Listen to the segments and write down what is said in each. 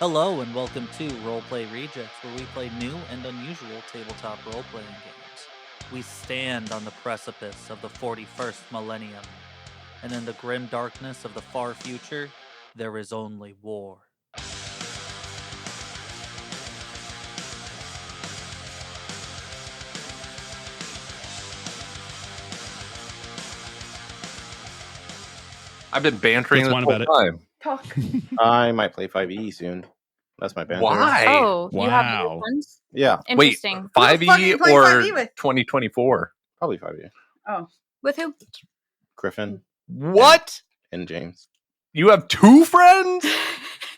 Hello and welcome to Roleplay Rejects, where we play new and unusual tabletop role-playing games. We stand on the precipice of the 41st millennium, and in the grim darkness of the far future, there is only war. I've been bantering this whole time. Talk. I might play 5e soon. That's my banter. Why? Oh, Wow. you have new ones? Yeah, Wait, Interesting. 5e Who the fuck are you playing or 5e with? 2024? probably 5e. Oh, with who? Griffin What? and James. You have two friends?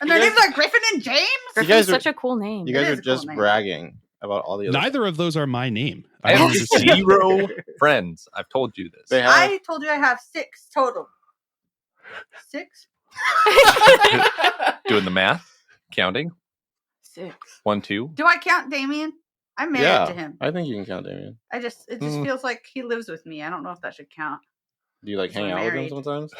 And their You names guys- are Griffin and James. guys Griffin's are- such a cool name. You It guys is are a cool just name. bragging about all the other. Neither of those are my name. I have wanted to say- zero friends. I've told you this. They have. I told you I have 6 total. 6? Doing the math, counting. 6. 1, 2. Do I count Damien? I'm married Yeah, to him. I think you can count Damien. It just Mm. feels like he lives with me. I don't know if that should count. Do you like So hang out with him married. sometimes?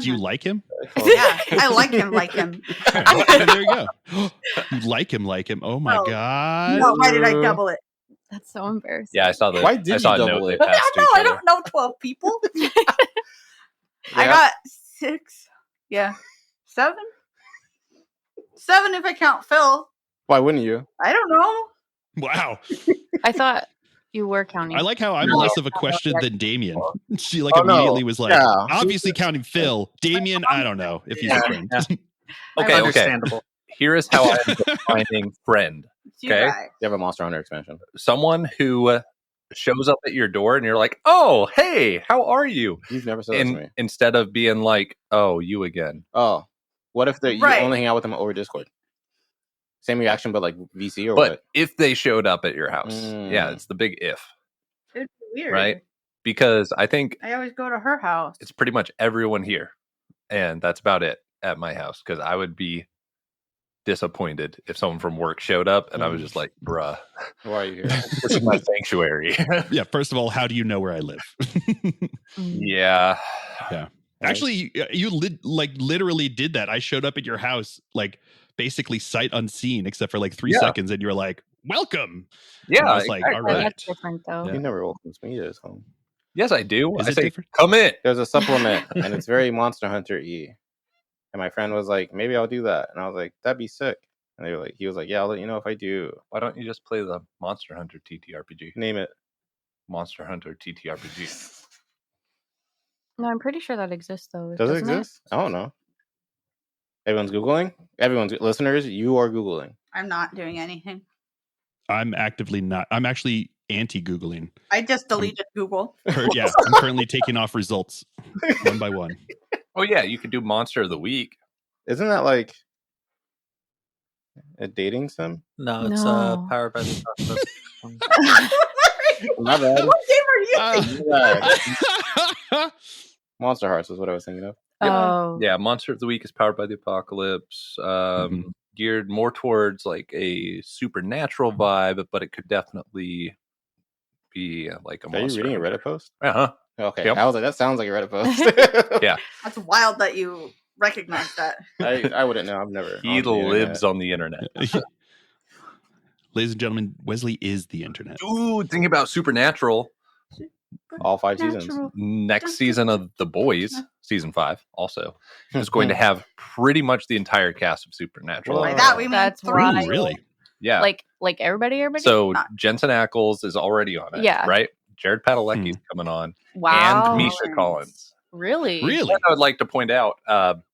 Do you like him? Yeah, I like him. Like him. There you go. You like him. Oh my No. god. No, why did I double it? That's so embarrassing. Yeah, I saw the. Why did I saw you a double note it? they I passed to don't each know. I other. don't know 12 people. I Yeah. got 6. Yeah. 7? 7 if I count Phil. Why wouldn't you? I don't know. Wow. I thought you were counting. I like how I'm No. less of a question than Damien. She Oh, no. immediately was like, Yeah. obviously counting Phil. Damien, I don't know if he's a friend. Okay. Understandable. Here is how I'm defining friend. It's you Okay. guys. You have a Monster Hunter expansion. Someone who shows up at your door and you're like, "Oh, hey, how are you?" You've never said that to me. And instead of being like, "Oh, you again." Oh, what if you Right. only hang out with them over Discord? Same reaction, but like VC or But what? if they showed up at your house, Mm. yeah, it's the big if, It'd be weird. right? Because I think I always go to her house. it's pretty much everyone here, and that's about it at my house. Because I would be disappointed if someone from work showed up and I was just like, "Bruh, Why are you here? this is my sanctuary." Yeah, first of all, how do you know where I live? Yeah, Actually, you literally did that. I showed up at your house, like basically sight unseen, except for like 3 Yeah. seconds, and you were like, "Welcome." yeah. And I was like, exactly. all Well, right. that's different though. Yeah. He never welcomes me to his home. Yes, I do. Is I it say, different? "Come in." There's a supplement, and it's very Monster Hunter y. And my friend was like, "Maybe I'll do that," and I was like, "That'd be sick." And they were like, "He was like, yeah, I'll let you know if I do." Why don't you just play the Monster Hunter TTRPG? Name it. Monster Hunter TTRPG. No, I'm pretty sure that exists though. Does it doesn't exist? I don't know. Everyone's Googling? Everyone's listeners, you are Googling. I'm not doing anything. I'm actively not. I'm actually anti-Googling. I just deleted Google. Yeah, I'm currently taking off results one by one. Oh yeah, you could do Monster of the Week. Isn't that like a dating sim? No, it's No. powered by the process. My bad. What game are you thinking? Monster Hearts is what I was thinking of. Oh, Yeah, Monster of the Week is powered by the apocalypse. Geared more towards like a supernatural vibe, but it could definitely be like a Are you monster. reading a Reddit post? Uh-huh. Okay. Yep. I was like, that sounds like a Reddit post. Yeah. That's wild that you recognize that. I wouldn't know. I've never. He lives on the internet. Ladies and gentlemen, Wesley is the internet. Dude, thinking about Supernatural. all 5 seasons. Natural. Next season of The Boys, season 5, also is going to have pretty much the entire cast of Supernatural. By that we mean That's 3. right. Ooh, really? Yeah. like everybody. So Not- Jensen Ackles is already on it. Yeah. Right? Jared Padalecki's coming on. Wow. And Misha Collins. Really? Really? And I would like to point out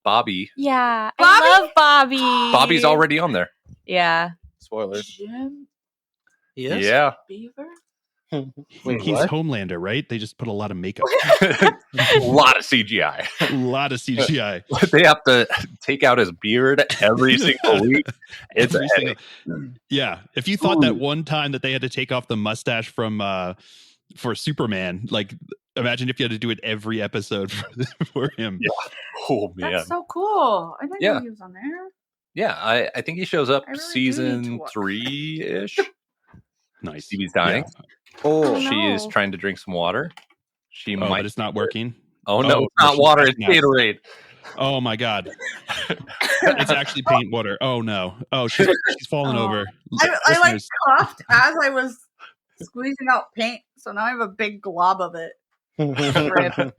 Bobby. Yeah. Bobby? I love Bobby. Bobby's already on there. Yeah. Spoilers. Jim Yes? Yeah. Beaver? Wait, He's what? Homelander, right? They just put a lot of makeup, A lot of CGI. a lot of CGI. They have to take out his beard every single week. It's Every a single- yeah. If you thought that one time that they had to take off the mustache from for Superman, like imagine if you had to do it every episode for him. Yeah. Oh man. That's so cool. I didn't Yeah. know he was on there. Yeah, I think he shows up I really do need to season watch. 3-ish. Nice. Stevie's dying. Yeah. Oh, no. She is trying to drink some water. She Oh, might. but it's not working. Oh no, Oh, it's not she's water. back It's now. Gatorade. Oh my god. It's actually paint water. Oh no. Oh, she's falling Oh. over. I like Listeners, coughed as I was squeezing out paint, so now I have a big glob of it. Rip. Just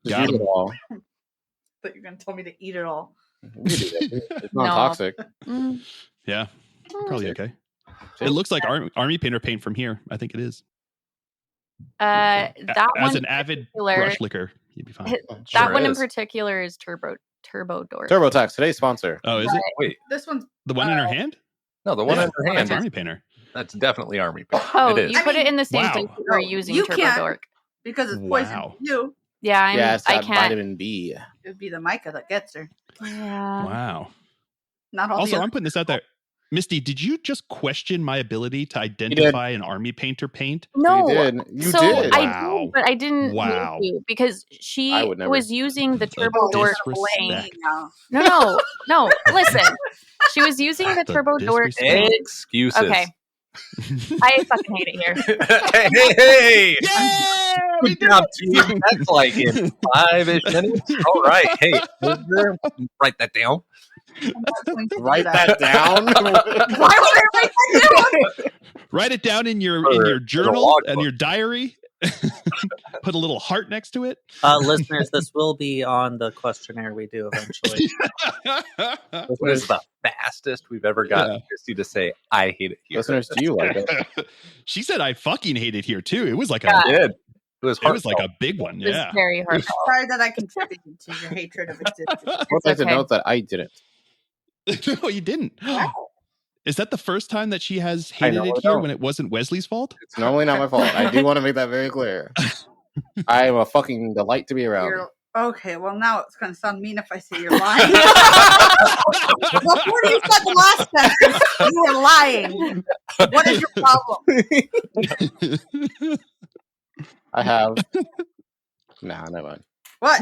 Got eat it him. all. But you're gonna tell me to eat it all. We do that. It's No. not toxic. Mm. Yeah, probably See? okay. See? It looks like army painter paint from here. I think it is. That As one an avid particular- brush licker, you'd be fine. that Sure one in is. particular is Turbo Dork. TurboTax, today's sponsor. Oh, is it Wait, This one's the one in her hand? no, the one Yeah, in her That's hand. army painter. That's definitely army paint. Oh, it is. you put it in the same Wow. place you were using You Turbo can't. Dork. because it's poison Wow. to you. Yeah, Yeah, it's I that can't. vitamin B. It would be the mica that gets her. Yeah. Wow. Not all Also, the other I'm putting this out there. Misty, did you just question my ability to identify an army painter paint? No, You did. You so did. I Wow. did, but I didn't Wow. need to because she I would never. was using the Turbo Oh, Dork disrespect. paint. now. No. Listen, she was using the The Turbo Dork disrespect. paint. Excuses. Okay, I fucking hate it here. hey! Yeah, we Good did job, it. team. That's like in 5-ish minutes. All right. Hey, write that down. I'm not going to do Write that down. Why would I write that down? Write it down in your For journal logbook. and your diary. Put a little heart next to it. Listeners, this will be on the questionnaire we do eventually. This is the fastest we've ever gotten Christy to say, I hate it here. Listeners, do you like it? She said I fucking hate it here too. It was like Yeah. I did. It was it was like heartfelt. a big one. It was Yeah. very hard. Sorry that I contributed to your hatred of existence. I would like to okay. note that I didn't. No, you didn't. Wow. Is that the first time that she has I hated know, it I here know. when it wasn't Wesley's fault? It's normally not my fault. I do want to make that very clear. I am a fucking delight to be around. You're, okay, well now it's going to sound mean if I say you're lying. Before you said the last sentence, you were lying. What is your problem? I have. Nah, never mind. What?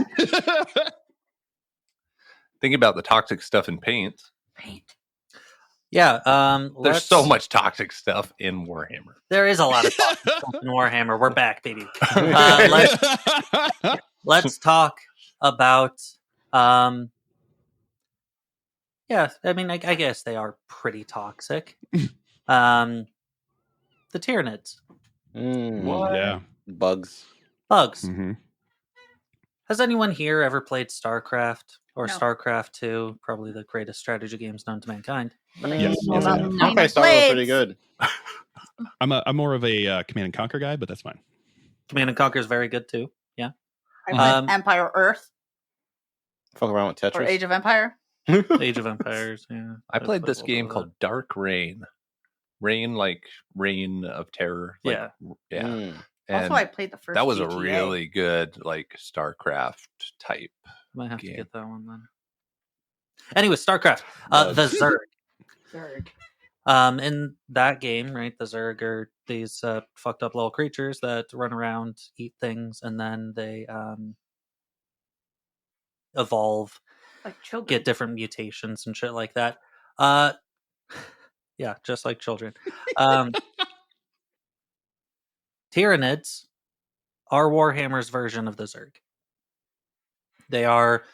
Think about the toxic stuff in paint. Paint. Yeah, There's so much toxic stuff in Warhammer. There is a lot of talk in Warhammer. We're back, baby. Let's talk about. Yeah, I mean, I guess they are pretty toxic. The Tyranids, Yeah. Bugs. bugs. hmm Has anyone here ever played StarCraft or No. StarCraft 2? Probably the greatest strategy games known to mankind. Yes, Well, yes, I that- have. no. Okay, Star Wars was pretty good. I'm more of a Command and Conquer guy, but that's fine. Command and Conquer is very good too. Yeah. I played Um, Empire Earth Fuck around with or Tetris. Age of Empire. Age of Empires. Yeah. I played this a game little called Dark Rain. Rain, like Reign of Terror. Like, Yeah. Yeah. Mm. And Also, I played the first. that was a GTA. really good, like, StarCraft type. Might have to game. get that one then. Anyway, StarCraft. The Zerg. Zerg. In that game, right, the Zerg are these fucked up little creatures that run around, eat things, and then they evolve, Like children. get different mutations and shit like that. Yeah, just like children. Tyranids are Warhammer's version of the Zerg. They are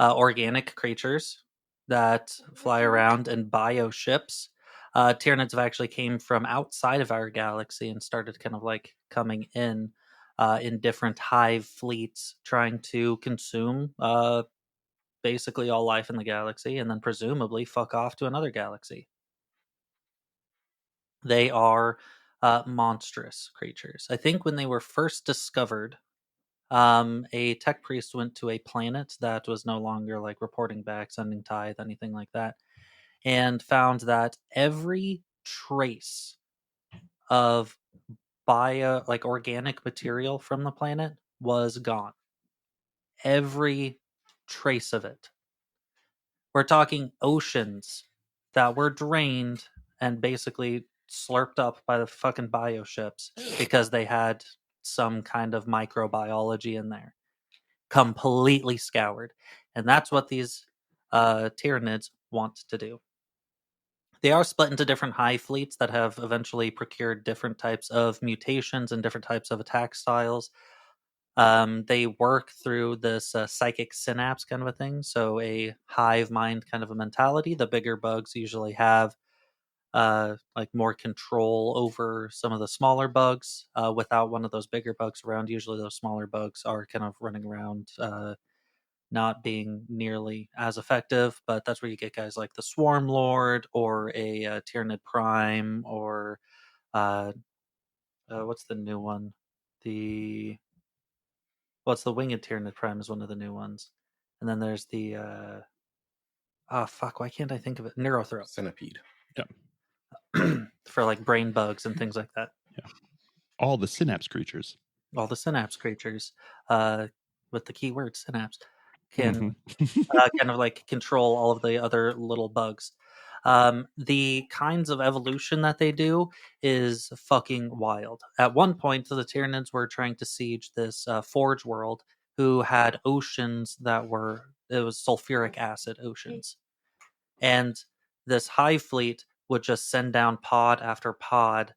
organic creatures that fly around in bioships. Tyranids have actually came from outside of our galaxy and started kind of like coming in different hive fleets, trying to consume basically all life in the galaxy, and then presumably fuck off to another galaxy. They are monstrous creatures. I think when they were first discovered, a tech priest went to a planet that was no longer like reporting back, sending tithe, anything like that, and found that every trace of organic material from the planet was gone. Every trace of it. We're talking oceans that were drained and basically slurped up by the fucking bioships because they had some kind of microbiology in there. Completely scoured. And that's what these Tyranids want to do. They are split into different hive fleets that have eventually procured different types of mutations and different types of attack styles. They work through this psychic synapse kind of a thing, so a hive mind kind of a mentality. The bigger bugs usually have like more control over some of the smaller bugs. Without one of those bigger bugs around, usually those smaller bugs are kind of running around, not being nearly as effective. But that's where you get guys like the Swarm Lord or a Tyranid Prime or what's the new one? What's the Winged Tyranid Prime is one of the new ones, and then there's the fuck, why can't I think of it? Neurothroat. Centipede. For like brain bugs and things like that. All the synapse creatures. All the synapse creatures, with the keyword synapse, can kind of like control all of the other little bugs. The kinds of evolution that they do is fucking wild. At one point, the Tyranids were trying to siege this Forge world, who had oceans it was sulfuric acid oceans. And this hive fleet would just send down pod after pod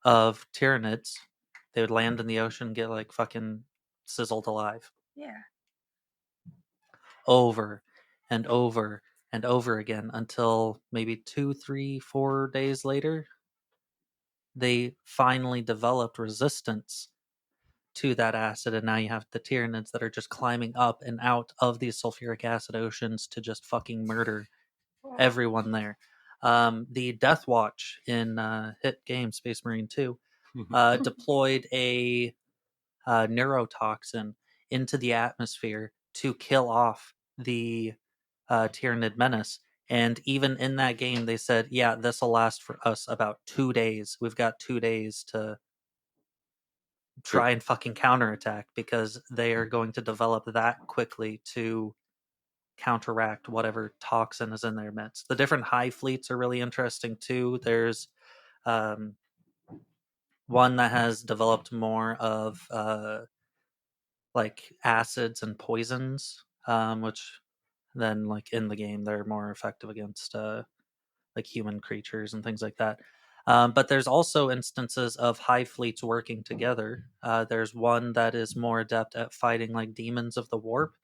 of Tyranids. They would land in the ocean and get like fucking sizzled alive. Yeah. Over and over and over again until maybe 2, 3, 4 days later, they finally developed resistance to that acid, and now you have the Tyranids that are just climbing up and out of these sulfuric acid oceans to just fucking murder everyone there. The Death Watch in hit game Space Marine 2 deployed a neurotoxin into the atmosphere to kill off the Tyranid menace. And even in that game, they said, yeah, this will last for us about 2 days. We've got 2 days to try and fucking counterattack, because they are going to develop that quickly to counteract whatever toxin is in their midst. The different hive fleets are really interesting too. There's one that has developed more of like acids and poisons, which then like in the game they're more effective against like human creatures and things like that. But there's also instances of hive fleets working together. There's one that is more adept at fighting like demons of the warp,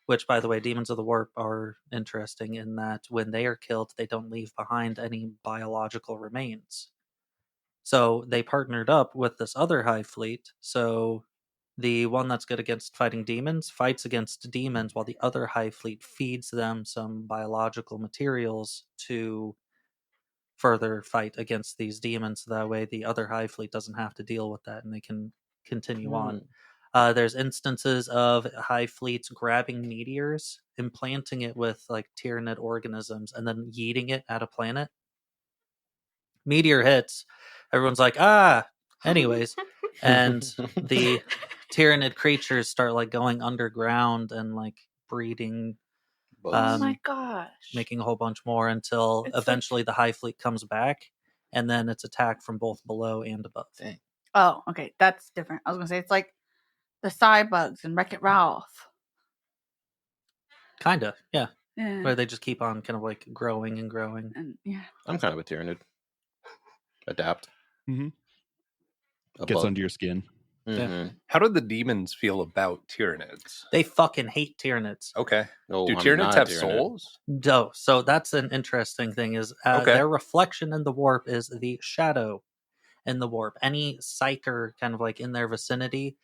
which, by the way, demons of the warp are interesting in that when they are killed, they don't leave behind any biological remains. So they partnered up with this other hive fleet. So the one that's good against fighting demons fights against demons, while the other hive fleet feeds them some biological materials to further fight against these demons. That way the other hive fleet doesn't have to deal with that and they can continue on. There's instances of hive fleets grabbing meteors, implanting it with like Tyranid organisms, and then yeeting it at a planet. Meteor hits, everyone's like, anyways. And the Tyranid creatures start like going underground and like breeding, Oh my gosh. making a whole bunch more until It's eventually the hive fleet comes back, and then it's attacked from both below and above. Dang. Oh, okay. That's different. I was going to say it's like the Cybugs and Wreck-It Ralph. Kinda, yeah. Yeah. Where they just keep on kind of like growing and growing. And yeah. I'm kind of a Tyranid. Adapt. Mhm. A Gets bug. under your skin. Mhm. How do the demons feel about Tyranids? They fucking hate Tyranids. Okay. Oh, Do I'm Tyranids not a have Tyranid. souls? No, so that's an interesting thing is Okay. their reflection in the warp is the shadow in the warp. Any psyker kind of like in their vicinity,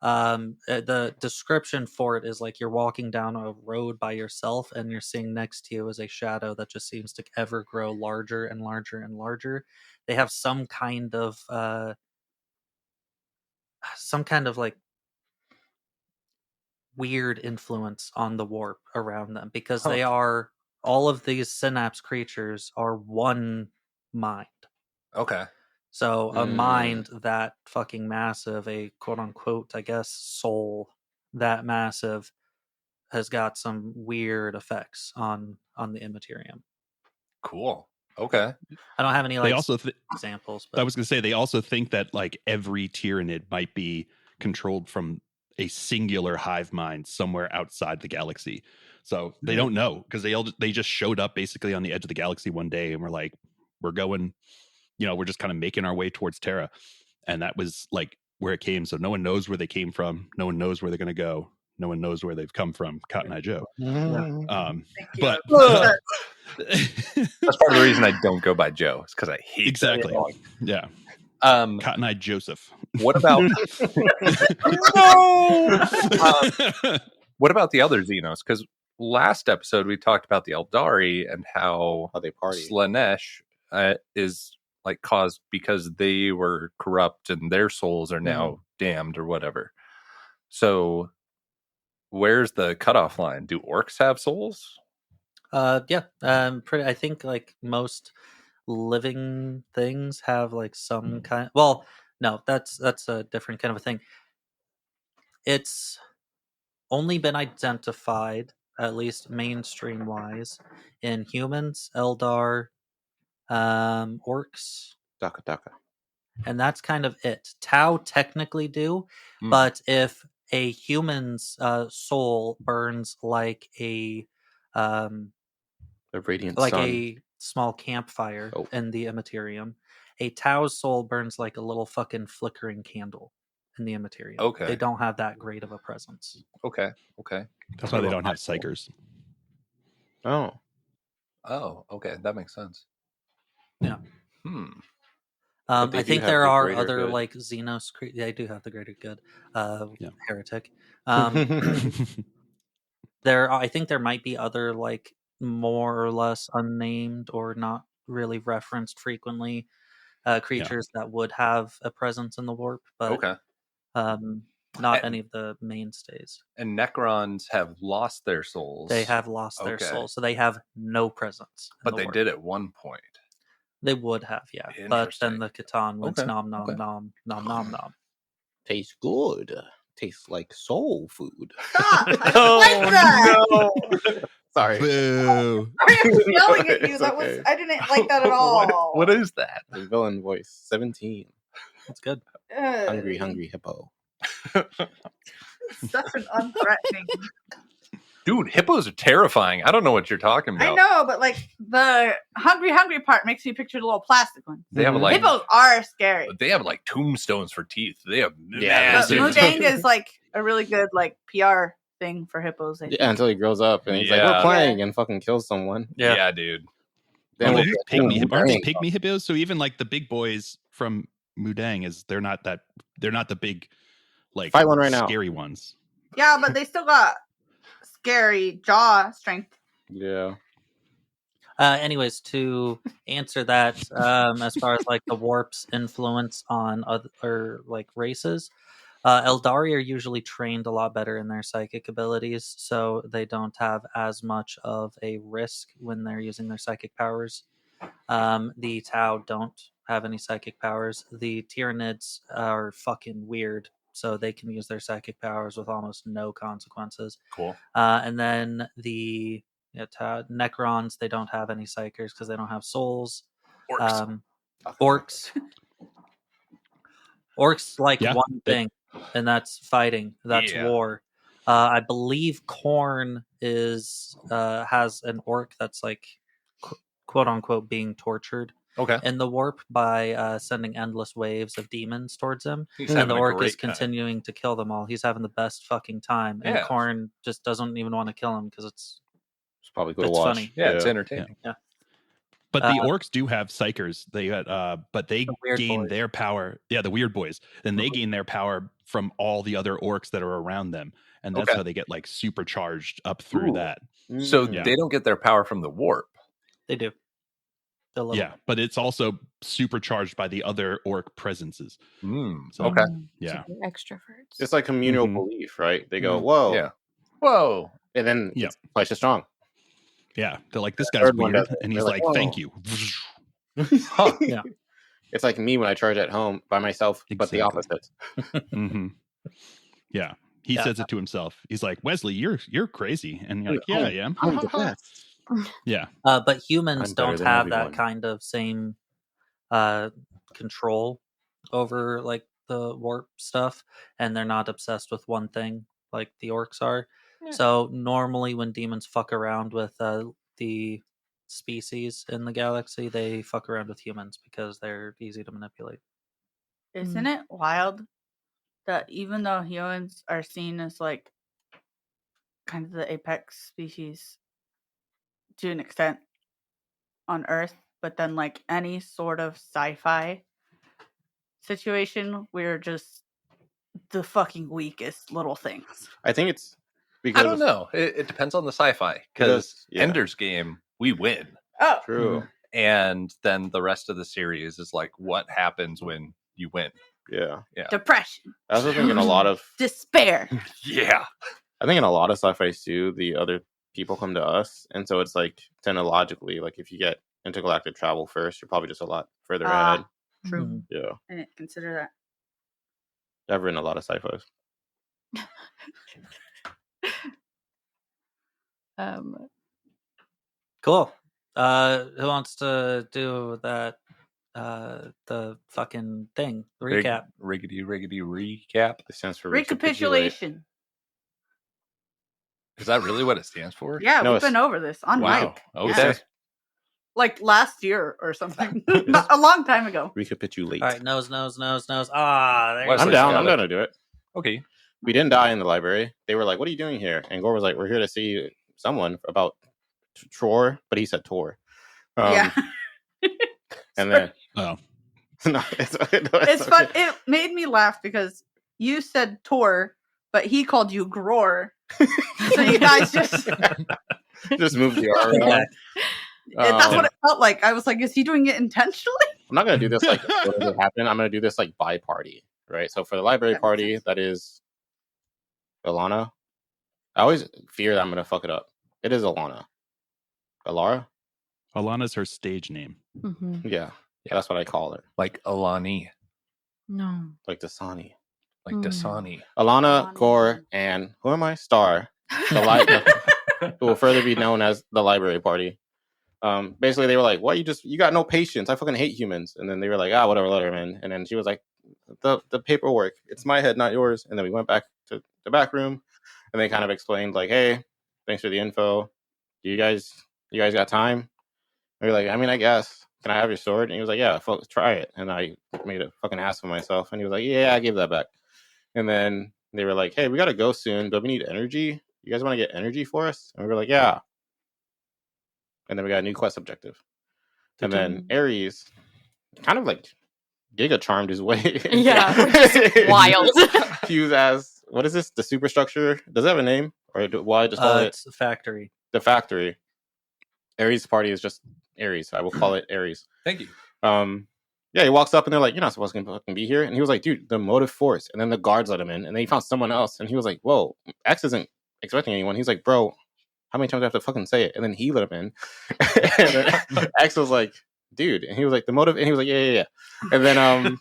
the description for it is like you're walking down a road by yourself and you're seeing next to you is a shadow that just seems to ever grow larger and larger and larger. They have some kind of like weird influence on the warp around them, because they are, all of these synapse creatures are one mind. Okay. So a mind that fucking massive, a quote unquote, I guess, soul that massive, has got some weird effects on the Imperium. Cool. Okay. I don't have any They like also examples, I but was going to say they also think that like every Tyranid might be controlled from a singular hive mind somewhere outside the galaxy. So they don't know, because they just showed up basically on the edge of the galaxy one day and were like, we're going, we're just kind of making our way towards Terra. And that was like where it came. So no one knows where they came from. No one knows where they're going to go. No one knows where they've come from. Cotton Eye Joe. Thank you. But That's part of the reason I don't go by Joe. It's because I hate exactly. that dog. Yeah. Um, Cotton Eye Joseph. what about No. what about the other Xenos? Because last episode we talked about the Eldari and how How they party. Slanesh is like caused because they were corrupt and their souls are now damned or whatever. So where's the cutoff line? Do orcs have souls? Yeah. I think like most living things have like some kind. Well, no, that's a different kind of a thing. It's only been identified, at least mainstream wise, in humans, Eldar, orcs, Daka. and that's kind of it. Tau technically do, Mm. but if a human's soul burns like a The radiant like sun. a small campfire Oh. in the Immaterium, a Tau's soul burns like a little fucking flickering candle in the Immaterium. Okay. They don't have that great of a presence. Okay. That's why they don't have psychers. Oh. Oh, okay. That makes sense. Yeah. But they I do think have there the are greater other good. like Xenos. They do have the greater good. Yeah. Heretic. I think there might be other like more or less unnamed or not really referenced frequently creatures that would have a presence in the warp, but Okay. not And- any of the mainstays. And Necrons have lost their souls. They have lost their Okay. soul, so they have no presence. In But the they warp. did at one point. They would have, yeah. But then Interesting. the Catan went Okay, nom nom okay. nom nom nom nom. Tastes good. Tastes like soul food. Stop! I don't like that. no. Sorry. Boo. I am yelling at you. It's That was okay. I didn't like that at all. What is that? The villain voice. 17. That's good. Ugh. Hungry hippo. Such an unthreatening. Dude, hippos are terrifying. I don't know what you're talking about. I know, but like the hungry part makes me picture the little plastic ones. They have like Hippos are scary. they have like tombstones for teeth. They have Yeah, But massive those are- Mudang is like a really good like PR thing for hippos. I think. Yeah, until he grows up and he's like, Yeah. we're playing and fucking kills someone. Yeah, dude. Then Well, we'll they're get pygmy, Mudang. aren't they pygmy hippos? So even like the big boys from Mudang they're not the big like Fight one right now. scary ones. Yeah, but they still got scary jaw strength. Yeah. Anyways, to answer that, as far as like the warp's influence on other like races, Eldari are usually trained a lot better in their psychic abilities, so they don't have as much of a risk when they're using their psychic powers. The Tau don't have any psychic powers. The Tyranids are fucking weird, so they can use their psychic powers with almost no consequences. Cool. And then the Necrons, they don't have any psychers because they don't have souls. Orcs. Orcs. Orcs like Yeah, one thing, and that's fighting. That's Yeah. war. I believe Khorne has an orc that's like quote unquote being tortured Okay. in the warp by sending endless waves of demons towards him. He's And having the a orc great is continuing to kill them all. He's having the best fucking time. And Yeah. Khorne just doesn't even want to kill him because it's It's probably good to It's watch. funny. Yeah, it's entertaining. But the orcs do have psychers. They but they The weird gain boys. their power. Yeah, the weird boys. Then they gain their power from all the other orcs that are around them, and that's Okay. how they get like supercharged up through Ooh. that. So Yeah. they don't get their power from the warp. they do. A little Yeah, but it's also supercharged by the other orc presences. So, Okay. Yeah. Extroverts. It's like communal Mhm. belief, right? They go, Mhm. whoa. Yeah. Whoa. And then Yeah. it's twice as strong. Yeah, they're like, this The guy's third one weird, does it. and he's They're like, like, thank "Whoa." you. Huh. Yeah. It's like me when I charge at home by myself, but the Exactly. opposite. hmm Yeah, he Yeah. says it to himself. He's like, Wesley, you're crazy, and you're like, Oh, yeah, I am. I'm the best. Yeah, But humans I'm better don't than have that everyone. kind of same control over like the warp stuff, and they're not obsessed with one thing like the orcs are. Yeah. So normally when demons fuck around with the species in the galaxy, they fuck around with humans because they're easy to manipulate. Isn't it wild that even though humans are seen as like kind of the apex species to an extent on Earth, but then like any sort of sci-fi situation, we're just the fucking weakest little things. I think it's because I don't know. It depends on the sci-fi. Because Ender's Game, we win. Oh, True. And then the rest of the series is like, what happens when you win? Yeah. depression, I also think in a lot of despair. Yeah. I think in a lot of sci-fi too, the other people come to us, and so it's like technologically, like if you get intergalactic travel first, you're probably just a lot further ahead. True. Mhm. Yeah, I didn't consider that. I've written a lot of sci-fis. Cool. Who wants to do that? The fucking thing. The recap. Riggedy recap. It stands for Recapitulation. Is that really what it stands for? Yeah, No, we've it's- been over this on Wow. mic. Okay. Yeah. Like last year or something. Not a long time ago. Recapitulate. All right, nose. Ah, there Wes- I'm you down. go. I'm down to do it. Okay. We didn't die in the library. They were like, "What are you doing here?" And Gore was like, "We're here to see someone about Tror," but he said Tor. Yeah. And then Oh, no, it's It's fun. It made me laugh because you said Tor, but he called you Gror. So you guys just just moved the R around. that's what it felt like. I was like, is he doing it intentionally? I'm not gonna do this like what does it happen. I'm gonna do this like by party, right? So for the library That makes party, sense. that is Ilana. I always fear that I'm gonna fuck it up. It is Ilana. Elara? Alana's her stage name. Mhm. Yeah, that's what I call her. Like Alani. No. Like Dasani. Like Hmm. Dasani. Alana, Alana. Gore, and who am I? Star. Who will further be known as the library party. Basically they were like, "What, you got no patience. I fucking hate humans." And then they were like, whatever, let her in. And then she was like, the paperwork, it's my head, not yours. And then we went back to the back room and they kind of explained like, "Hey, thanks for the info. Do you guys got time?" We were like, "I mean, I guess. Can I have your sword?" And he was like, "Yeah, try it." And I made a fucking ass of myself. And he was like, "Yeah, I gave that back." And then they were like, "Hey, we gotta go soon, but we need energy. You guys want to get energy for us?" And we were like, "Yeah." And then we got a new quest objective. And then Ares kind of like giga charmed his way. Yeah, which is wild. He was as, what is this? The superstructure? Does it have a name? Or why just call it It's a factory. the factory? Ares' party is just Ares. I will call it Ares. Thank you. Yeah, he walks up and they're like, "You're not supposed to fucking be here." And he was like, "Dude, the motive force." And then the guards let him in and then he found someone else. And he was like, "Whoa, X isn't expecting anyone." He's like, "Bro, how many times do I have to fucking say it?" And then he let him in. And then X was like, "Dude." And he was like, "The motive." And he was like, yeah. And then and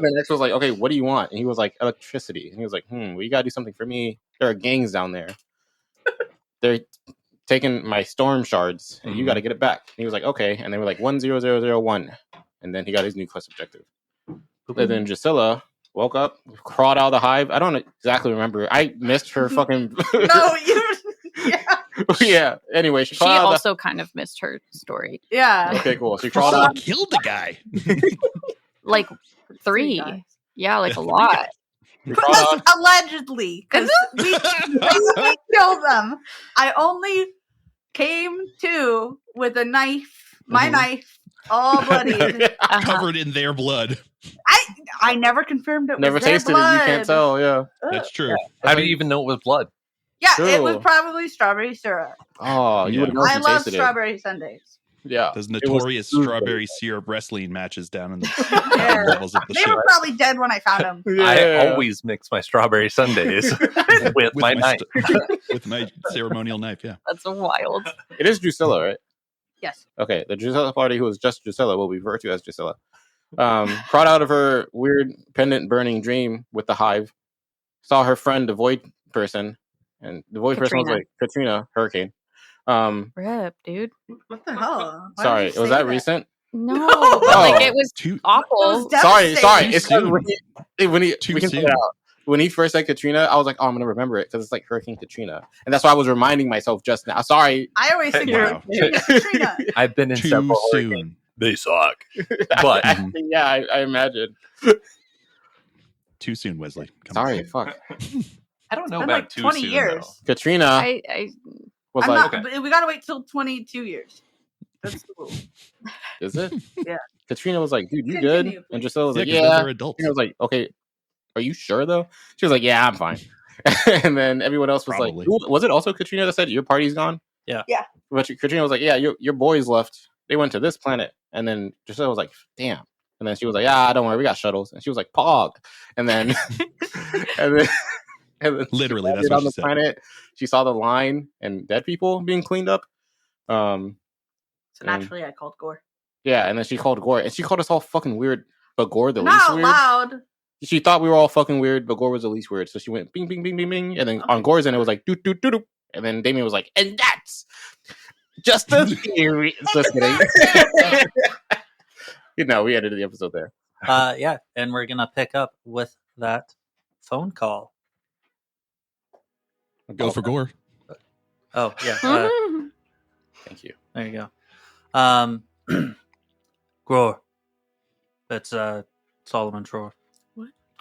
then X was like, "Okay, what do you want?" And he was like, "Electricity." And he was like, "Well, you gotta do something for me. There are gangs down there. They're taking my storm shards and you gotta get it back." And he was like, "Okay." And they were like 10001. And then he got his new quest objective. And then Drusilla woke up, crawled out of the hive. I don't exactly remember. I missed her fucking No, you. Yeah. yeah. Anyway, she She crawled out of also kind of missed her story. Yeah. the... Okay, cool. She She crawled out. killed the guy. Like Three 3. guys. Yeah, like a lot. She crawled out. Allegedly, because we killed them. I only came to with a knife, my Mhm. knife, all bloodied. Uh-huh. Covered in their blood. I never confirmed it. Never was their tasted it. You can't blood. tell. Yeah. That's true. How do you even know it was blood? Yeah, it was True. probably strawberry syrup. Oh, you Yeah. would know if I you love tasted strawberry sundaes. it. Yeah. Those It was notorious food strawberry syrup wrestling matches down in the Yeah. bottom levels of the They ship. were probably dead when I found them. Yeah. I always mix my strawberry sundaes with my knife. With my ceremonial knife, yeah. That's wild. It is Drusilla, right? Yes. Okay, the Drusilla party, who is just Drusilla, will be referred to as Drusilla. Crawled out of her weird pendant burning dream with the hive. Saw her friend, the void person, and the void person was Katrina. like Katrina Hurricane. Rip, dude. What the hell? Why Sorry, would you was say that recent? No, No. but like Oh. it was Too awful. Sorry. devastating. It's 'cause soon. when he Too we can soon. figure it out. When he first said Katrina, I was like, "Oh, I'm gonna remember it because it's like Hurricane Katrina," and that's why I was reminding myself just now. Sorry. I always think Wow. of Katrina. I've been in too several hurricanes. soon. They suck. But yeah, I imagine. too soon, Wesley. Come Sorry, on. fuck. I don't know been about like too 20 soon, years. though. Katrina I was I'm like, not. okay. But we gotta wait till 22 years. That's the rule. is it? Yeah. Katrina was like, dude, you good? Continue, And please. Giselle was Yeah, like, 'cause those yeah. are adults. Katrina was like, okay, are you sure though? She was like, yeah, I'm fine. And then everyone else was Probably. like, was it also Katrina that said your party's gone? Yeah. Yeah. But Katrina was like, yeah, your boys left. They went to this planet. And then Giselle was like, damn. And then she was like, don't worry, we got shuttles. And she was like, pog. And then and then Literally, she that's landed what on she the said. planet. She saw the line and dead people being cleaned up. So And- naturally, I called Gore. Yeah, and then she called Gore, and she called us all fucking weird, but Gore the Not least out weird. loud. She thought we were all fucking weird, but Gore was the least weird. So she went bing, bing, bing, bing, bing, and then on Okay. Gore's end it was like doot, doot, doot, doot. And then Damien was like, and that's just a theory. Just kidding. We ended the episode there. Yeah, and we're gonna pick up with that phone call. Go for Gore. Oh yeah, Thank you. there you go. Grower. It's Solomon Troy.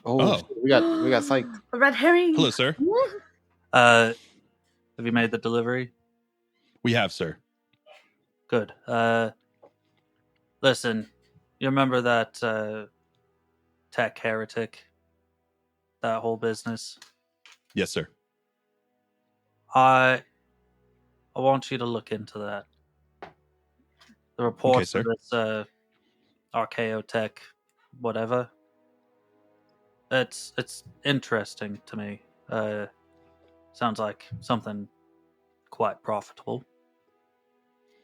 Oh, Oh. shit, we got psyched. A red herring. Hello, sir. Have you made the delivery? We have, sir. Good. Listen, you remember that tech heretic? That whole business? Yes, sir. I want you to look into that. The reports sir. of this archaeotech, whatever. It's interesting to me. Sounds like something quite profitable.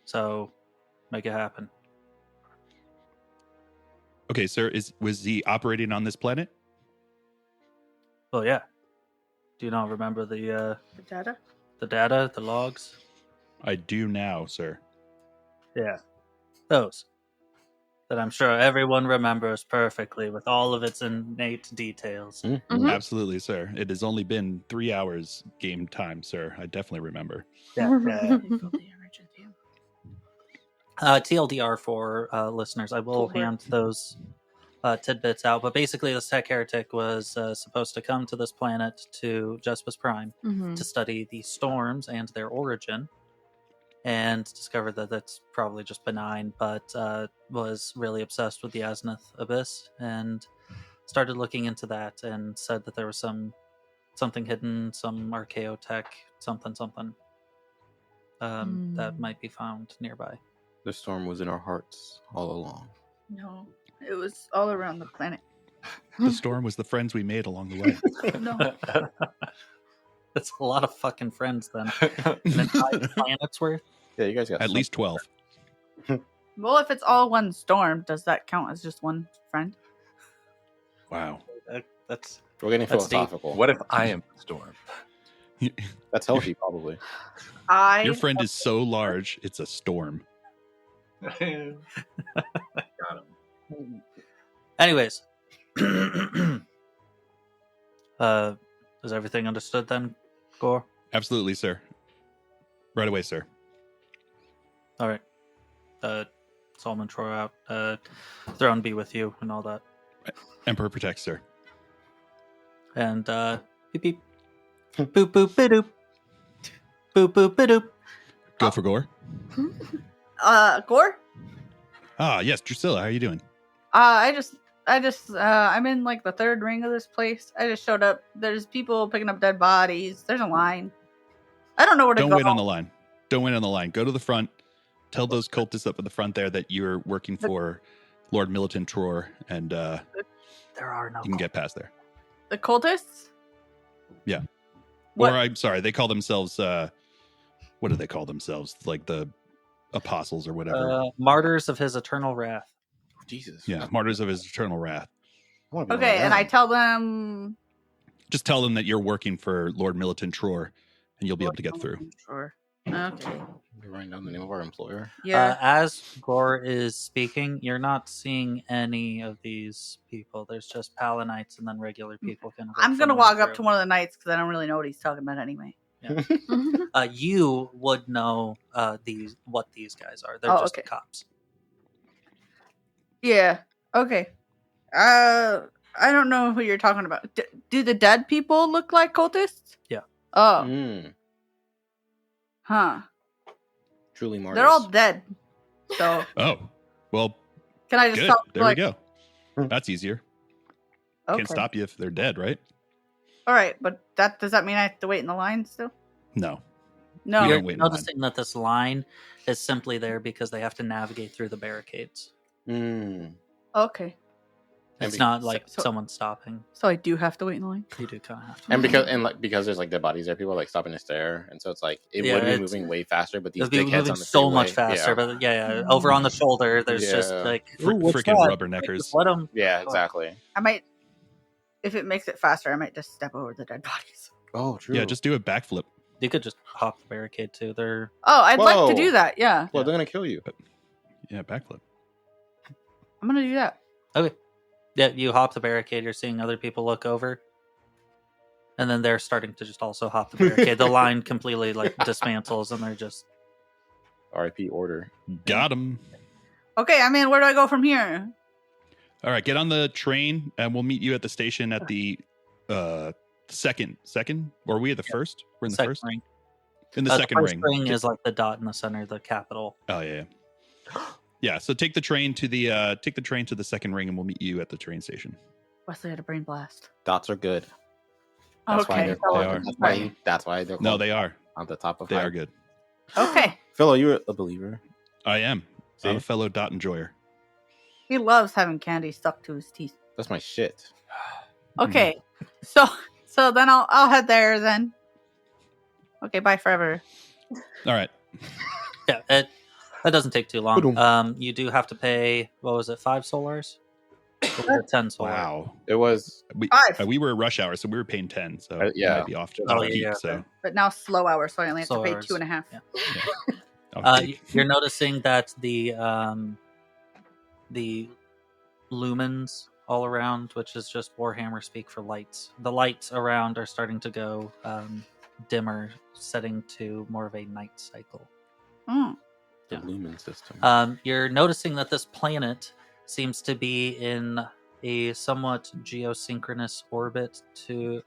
So make it happen. Okay, sir. Was he operating on this planet? Well, yeah. Do you not remember the The data. data, the logs? I do now, sir. Yeah, those that I'm sure everyone remembers perfectly with all of its innate details. Mhm. Absolutely, sir. It has only been 3 hours game time, sir. I definitely remember. Yeah. They built the Emergentium. TLDR for listeners, I will Cool. hand those tidbits out. But basically, this tech heretic was supposed to come to this planet to Juspis Prime Mhm. to study the storms and their origin, and discovered that that's probably just benign, but was really obsessed with the Aznath Abyss and started looking into that and said that there was something hidden, some archaeotech, something that might be found nearby. The storm was in our hearts all along. No, it was all around the planet. The storm was the friends we made along the way. No. That's a lot of fucking friends then. An entire planet's worth. Yeah, you guys got At least 12. Well, if it's all one storm, does that count as just one friend? Wow. That's We're getting That's deep. philosophical. What if I am the storm? That's healthy, probably. Your friend is so large, it's a storm. Got him. Anyways. Is everything understood then, Gore? Absolutely, sir. Right away, sir. All right. Solomon Troy out. Throne be with you and all that. Emperor protects, sir. And beep beep. Boop boop bidoop. Boop boop bidoop. Go for Gore. Gore? Ah, yes, Drusilla, how are you doing? I'm in like the third ring of this place. I just showed up. There's people picking up dead bodies. There's a line. I don't know where to Don't go. wait on the line. Don't wait on the line. Go to the front. Tell those cultists up at the front there that you're working for Lord Militant Tror, and There are no. you can get past there. The cultists? Yeah. What? Or I'm sorry, they call themselves what do they call themselves? Like the apostles or whatever. Martyrs of his eternal wrath. Jesus. Yeah, martyrs of his eternal wrath. I wanna be one Okay, of and them. I tell them. Just tell them that you're working for Lord Militant Tror, and you'll be able to get through. Sure. Okay. We're writing down the name of our employer. Yeah. As Gore is speaking, you're not seeing any of these people. There's just Palinites and then regular people. Kind of I'm gonna walk up to one of the knights because I don't really know what he's talking about anyway. You would know what these guys are. They're Oh, just okay. cops. Yeah. Okay. I don't know who you're talking about. Do the dead people look like cultists? Yeah. Oh. Huh. Truly martyrs. They're all dead. So Oh, well, can I just good. stop? There we go. That's easier. Okay. Can't stop you if they're dead, right? All right, but does that mean I have to wait in the line still? No. No. You You're don't wait in line. noticing that this line is simply there because they have to navigate through the barricades. Okay. It's not like so- someone stopping. So I do have to wait in the line. You do kind of have to. And because there's like dead bodies there, people are like stopping to stare, and so it's like it Yeah, would be it's- moving way faster, but these It'll be dickheads moving on the so much freeway- faster, yeah. but yeah, over on the shoulder, there's just Yeah. like Freaking rubberneckers. Just let them. Yeah, exactly. I might, if it makes it faster, I might just step over the dead bodies. Oh, true. Yeah, just do a backflip. You could just hop the barricade too. They're Oh, I'd like Whoa. to do that. Yeah, well, they're gonna kill you. Yeah, backflip. I'm gonna do that. okay. Yeah, you hop the barricade. You're seeing other people look over, and then they're starting to just also hop the barricade. The line completely like dismantles, and they're just R.I.P. Order. Got him. Okay, I mean, where do I go from here? All right, get on the train, and we'll meet you at the station at the second. Or are we at the first? We're in the second first? ring. In the The second first ring. ring is like the dot in the center, the capital. Oh, yeah. Yeah, so take the train to the second ring, and we'll meet you at the train station. Wesley had a brain blast. Dots are good. That's why Okay, they're so- They are. That's why they're No, called they are. on the top of They high. are good. Okay. Philo, you're a believer. I am. I'm See? a fellow dot enjoyer. He loves having candy stuck to his teeth. That's my shit. Okay, so then I'll head there then. Okay, bye forever. All right. Yeah, that doesn't take too long. Ba-dum. You do have to pay. What was it? 5 solars. Or was it 10 solar? Wow. It was We were at rush hour, so we were paying 10. So yeah. it might be off. Oh, off peak, yeah. So But now slow hour, so I only have Slow to pay hours. 2.5. Yeah. off peak. You're noticing that the lumens all around, which is just Warhammer speak for lights. The lights around are starting to go dimmer, setting to more of a night cycle. Mm. the Yeah. lumen system. You're noticing that this planet seems to be in a somewhat geosynchronous orbit to...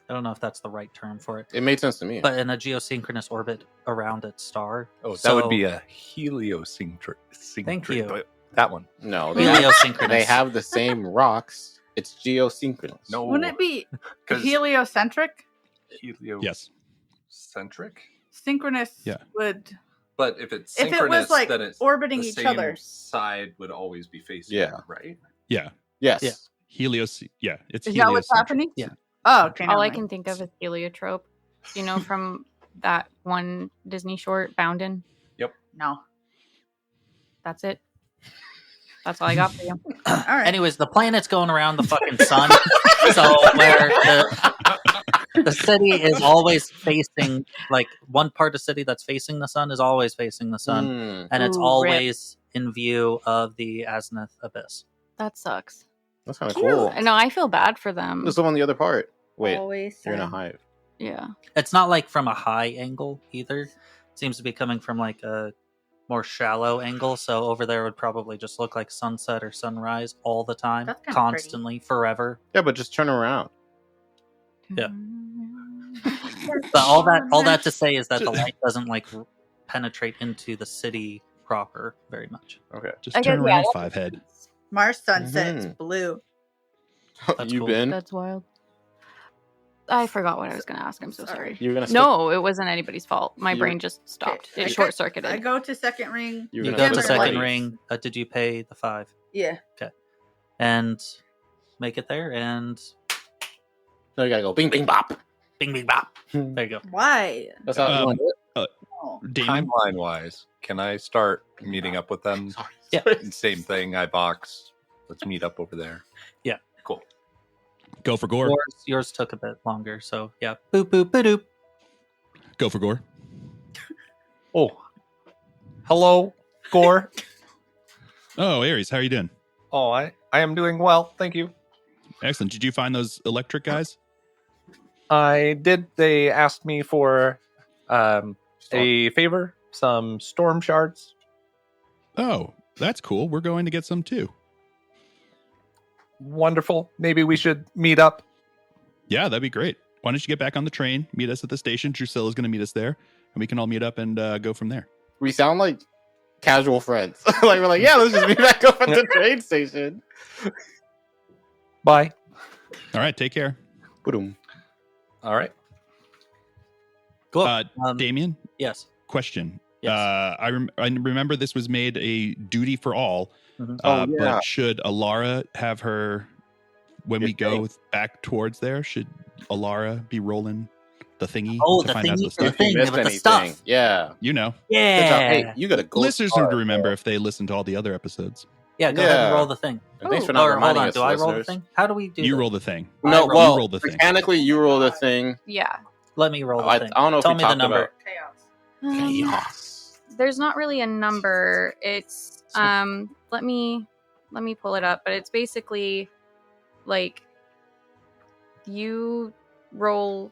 I don't know if that's the right term for it, It made sense to me. but in a geosynchronous orbit around its star. Oh, that So- would be a heliocentric. Thank you. But that one. no, Heliosynchronous. they have the same rocks. It's geosynchronous. No. Wouldn't it be 'Cause- heliocentric? Heliocentric? Yes. Synchronous Yeah. would... But if it's If it was, synchronous, like, then it's orbiting the each same other. side would always be facing. Yeah. Right. Yeah. Yes. Yeah. Helios. Yeah. It's Is that what's heliocentric. happening? Yeah. Oh, okay. All never I mind. can think of is heliotrope. You know, from that one Disney short, Boundin'. No. That's it. That's all I got for you. All right. Anyways, the planet's going around the fucking sun. So where the city is always facing, like, one part of the city that's facing the sun is always facing the sun. Mm, And it's Ooh, always in view of the Aznath Abyss. That sucks. that's kind of Cute. cool. No, I feel bad for them. There's someone on the other part. Wait, Always you're in a sun. hive. Yeah. It's not like from a high angle either. It seems to be coming from like a more shallow angle. So over there would probably just look like sunset or sunrise all the time, That's kinda constantly, forever. Yeah, but just turn around. Yeah. But all that to say is that the light doesn't like penetrate into the city proper very much. Okay. Just I turn guess, around, yeah, five head. Mars sunset's Mhm. blue. That's you cool. been? That's wild. I forgot what I was going to ask. I'm so sorry. You were gonna. No, it wasn't anybody's fault. My You- brain just stopped. Okay, It I short I circuited. go to second ring. You were You gonna go dimmer to second lights. ring. Did you pay the 5? Yeah. And make it there and No, you gotta go. Bing, bing, bop. bing, bing, bop. There you go. Why? That's how you Um, want to do it. Oh. Damon, Timeline wise, can I start meeting up with them? Sorry. Yeah. Same thing. I box. Let's meet up over there. Yeah. Cool. go for gore. Yours took a bit longer, so yeah. Boop boop boop doop. Go for gore. Oh, hello, Gore. Oh, Aries, how are you doing? Oh, I am doing well, thank you. Excellent. Did you find those electric guys? I did. They asked me for a favor, some storm shards. Oh, that's cool. We're going to get some too. Wonderful. Maybe we should meet up. Yeah, that'd be great. Why don't you get back on the train, meet us at the station? Drusilla's going to meet us there, and we can all meet up and go from there. We sound like casual friends. Like we're like, yeah, let's just meet back up at the train station. Bye. All right, take care. Boom. All right. Cool. Damien, Yes. question. Yes. I remember this was made a duty for all, Mhm. Oh, yeah. but should Elara have her, when we go back towards there, should Elara be rolling the thingy Oh, to the find out thingy the for the stuff? thing Missed with the anything. stuff. Yeah. You know. Good job. Hey, Yeah. you got a gold Listeners star, would remember bro. if they listen to all the other episodes. Yeah, go ahead and Yeah. roll the thing. And thanks for Ooh. not Or hold reminding on, us, do I roll the listeners. thing? How do we do You this? roll the thing. I No, roll- well, roll the thing. mechanically, you roll the thing. Yeah. Let me roll the I thing. don't know if Tell we me the talked number. about Um, chaos. There's not really a number. It's let me pull it up, but it's basically like you roll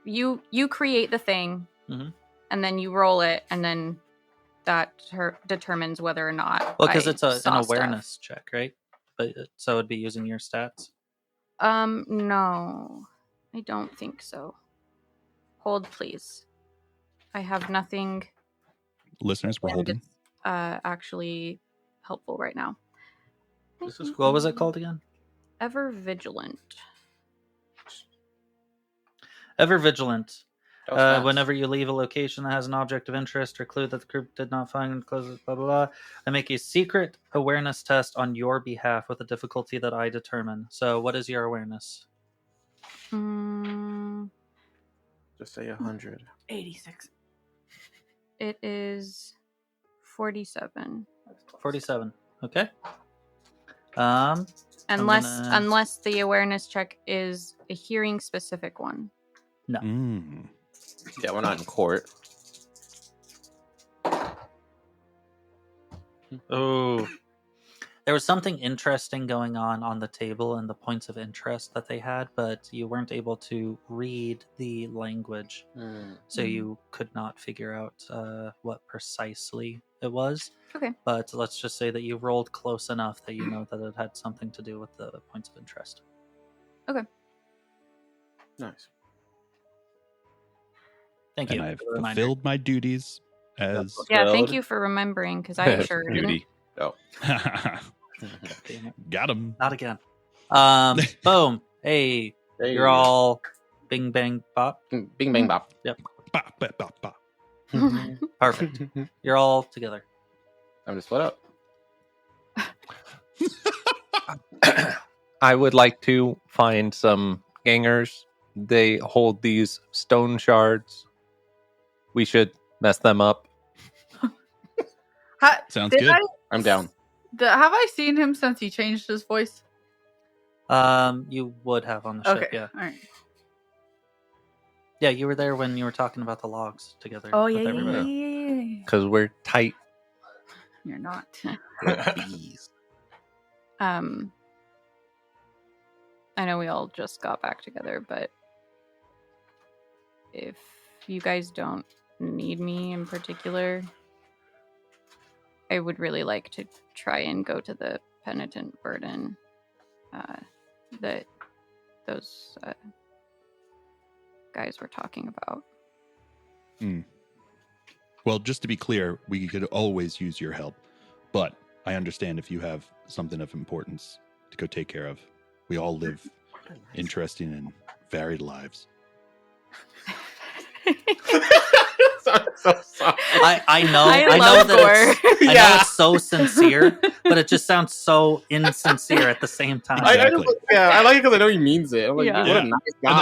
you create the thing Mhm. and then you roll it and then that determines whether or not Well, because I it's an saw stuff. awareness check, right? But so it'd be using your stats. No. I don't think so. Hold please. I have nothing Listeners, we're and holding. it's actually helpful right now. What was it called again? Ever vigilant. Ever vigilant. That was fast. Whenever you leave a location that has an object of interest or clue that the group did not find, closes, blah, blah, blah, I make a secret awareness test on your behalf with a difficulty that I determine. So what is your awareness? Just say 100. 86. It is 47. 47. Okay. Unless the awareness check is a hearing specific one. Mm. Yeah, we're not in court. Oh. There was something interesting going on the table and the points of interest that they had, but you weren't able to read the language. So you could not figure out what precisely it was. Okay. But let's just say that you rolled close enough that you know that it had something to do with the points of interest. Nice. Thank And you. I've for the reminder. fulfilled my duties as Yeah, thank Road. you for remembering because I sure didn't. Duty. Oh. Damn it. got him. Not again. Boom. Hey, Hey. you're all bing bang bop. Bing bang bop. Bop, bop, bop, bop. Perfect. You're all together. I'm just split up. I would like to find some gangers. They hold these stone shards. We should mess them up. Sounds Did good. I'm down. Have I seen him since he changed his voice? You would have on the ship, Okay. yeah. All right. Yeah, you were there when you were talking about the logs together. Oh, with yeah, yeah, everybody. yeah. Because we're tight. You're not. bees. I know we all just got back together, but if you guys don't need me in particular, I would really like to try and go to the penitent burden that those guys were talking about. Well, just to be clear, we could always use your help, but I understand if you have something of importance to go take care of. We all live interesting and varied lives. so sorry. I know I know love that gore. I know it's so sincere, but it just sounds so insincere at the same time. Exactly. I like it because I know he means it. I'm like, Yeah. what a Yeah. nice And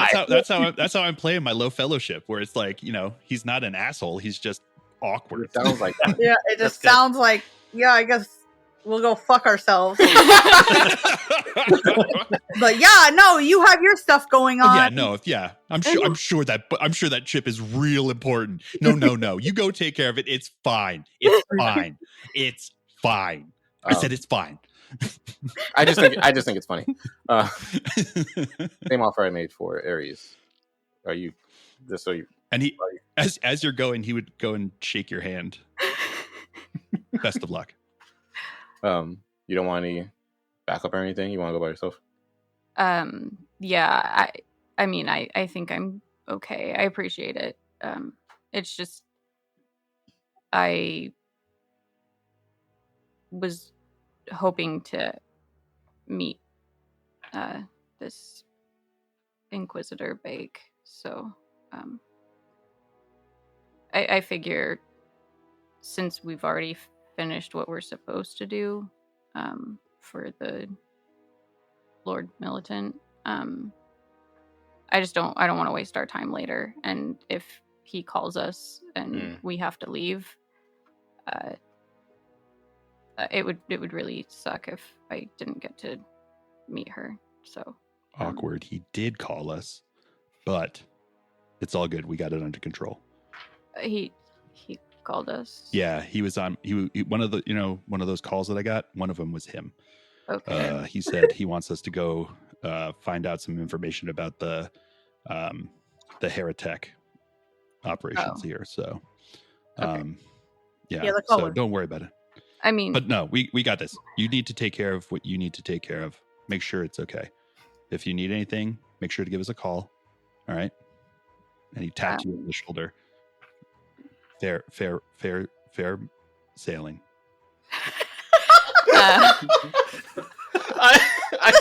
guy. that's how I'm playing my low fellowship, where it's like, he's not an asshole. He's just awkward. It sounds like that. Yeah, it just That's good. sounds like, yeah, I guess we'll go fuck ourselves. But yeah, no, you have your stuff going on. Yeah, no, I'm sure that chip is real important. No. You go take care of it. It's fine. It's fine. It's fine. I said it's fine. I just think it's funny. Same offer I made for Ares. Are you just so you? And he, as you're going, he would go and shake your hand. Best of luck. You don't want any backup or anything? You want to go by yourself? Yeah, I mean, I think I'm okay. I appreciate it. It's just I was hoping to meet this Inquisitor Bake, so I figure since we've already finished what we're supposed to do for the Lord Militant, I don't want to waste our time later. And if he calls us and we have to leave, it would really suck if I didn't get to meet her. So Awkward. He did call us, but it's all good. We got it under control. He called us. Yeah, he was on. He one of those calls that I got. One of them was him. Okay. He said he wants us to go find out some information about the Heretic operations here. So, yeah. So don't worry about it. I mean, but no, we got this. You need to take care of what you need to take care of. Make sure it's okay. If you need anything, make sure to give us a call. All right. And he tapped you on the shoulder. Fair sailing.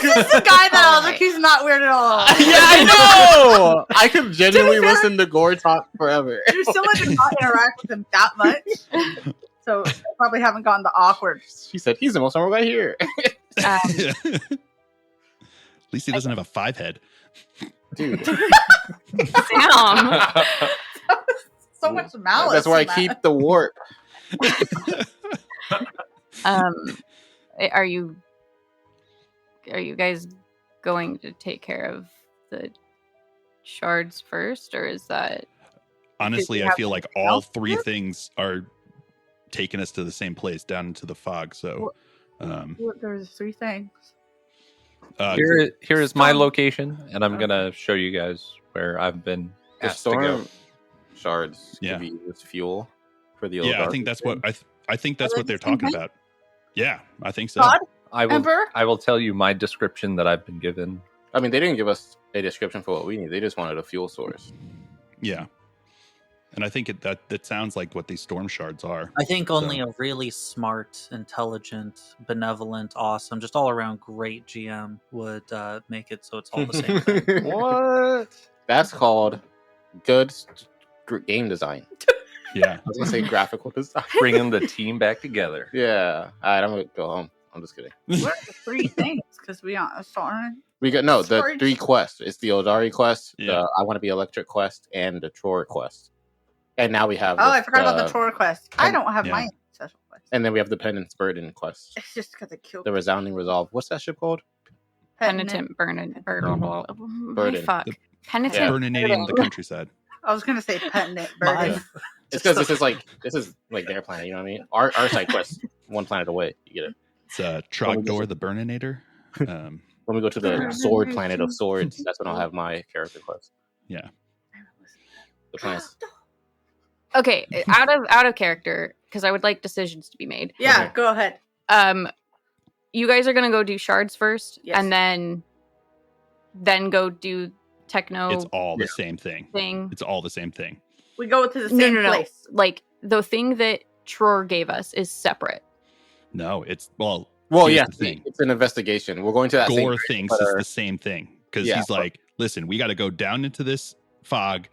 This is the guy that I was like, he's not weird at all. Yeah, I know. I could genuinely listen to Gore talk forever. You still did not interact with him that much, so I probably haven't gotten the awkward. She said he's the most normal guy here. At least he doesn't have a 5 head. Dude. Damn. So much malice. That's where I keep the warp. Are you guys going to take care of the shards first, or is that? Honestly, I feel like all 3 things are taking us to the same place, down into the fog. So, there's 3 things. Here is my location, and I'm gonna show you guys where I've been The asked to go. storm shards could be used as fuel for the Yeah, I Elara think that's thing. what I think that's what they're talking about. Yeah, I think so. God? I will tell you my description that I've been given. I mean, they didn't give us a description for what we need. They just wanted a fuel source. Yeah, and I think that sounds like what these storm shards are. I think only a really smart, intelligent, benevolent, awesome, just all around great GM would make it so it's all the same thing. What? That's called good game design. Yeah, I was gonna say graphical design. Bringing the team back together. Yeah. All right, I'm gonna go home. I'm just kidding. What are the 3 things? Because we aren't sorry. We got the Storage. 3 quests. It's the Eldari quest, Yeah. the I Want to Be Electric quest, and the Tror quest. And now we have. Oh, I forgot about the Tor quest. I and- don't have yeah. my special quest. And then we have the Penance Burden quest. It's just because I killed The Resounding Resolve. What's that ship called? Penitent burden. Burden. Fuck. The- Penitent. Yeah. burninating the countryside. I was gonna say penitent burden. It's because this is like their planet. You know what I mean? Our side quest, 1 planet away. You get it. It's Trogdor the Burninator. When we go to the sword planet of swords, that's when I'll have my character quest. Yeah. The planets. Okay, out of character, because I would like decisions to be made. Yeah, Okay. go ahead. You guys are gonna go do shards first, Yes. and then go do techno It's all the same thing. thing. It's all the same thing. We go to the same place. Like the thing that Tror gave us is separate. No, it's Well, here's yeah, the thing. it's an investigation. We're going to that same Gore place, thinks but it's our- the same thing because Yeah, he's like, listen, we got to go down into this fog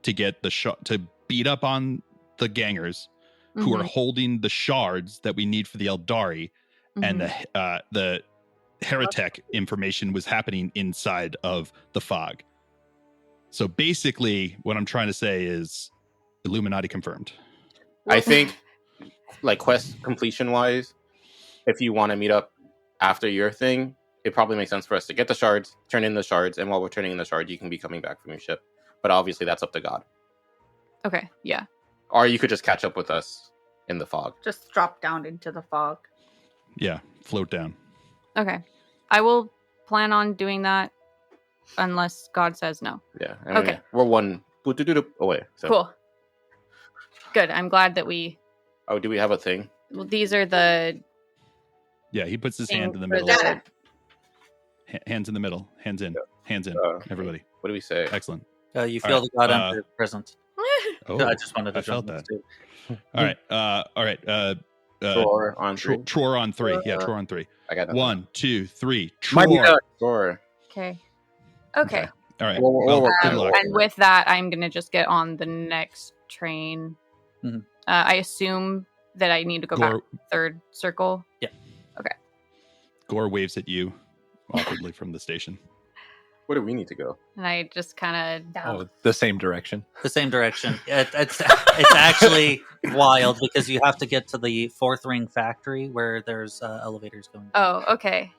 to get to beat up on the gangers who are holding the shards that we need for the Eldari, and the Heretic information was happening inside of the fog. So basically, what I'm trying to say is Illuminati confirmed. I think, like quest completion wise, if you want to meet up after your thing, it probably makes sense for us to get the shards, turn in the shards, and while we're turning in the shards, you can be coming back from your ship. But obviously, that's up to God. Okay, yeah. Or you could just catch up with us in the fog. Just drop down into the fog. Yeah, float down. Okay. I will plan on doing that unless God says no. Yeah. I mean, Okay. We're one away. So. Cool. Good. I'm glad that we. Oh, do we have a thing? Well, these are the. Yeah, he puts his hand in the thing for middle. Data. Hands in the middle. Hands in. Hands in. Everybody. What do we say? Excellent. You feel the God Emperor present. Oh, I just wanted to I felt jump that. too. All right. All right. Tror on 3. Tror on 3. Yeah, Tror on 3. I got nothing. 1, 2, 3. Mighty Tror. Duck. Tror. Okay. All right. We'll work good it. luck. And with that, I'm gonna just get on the next train. Mhm. I assume that I need to go back Gore, to the third circle. Gore waves at you awkwardly from the station. Where do we need to go? And I just kind of Oh, the same direction. The same direction. It's actually wild because you have to get to the fourth ring factory where there's elevators going. Oh, okay.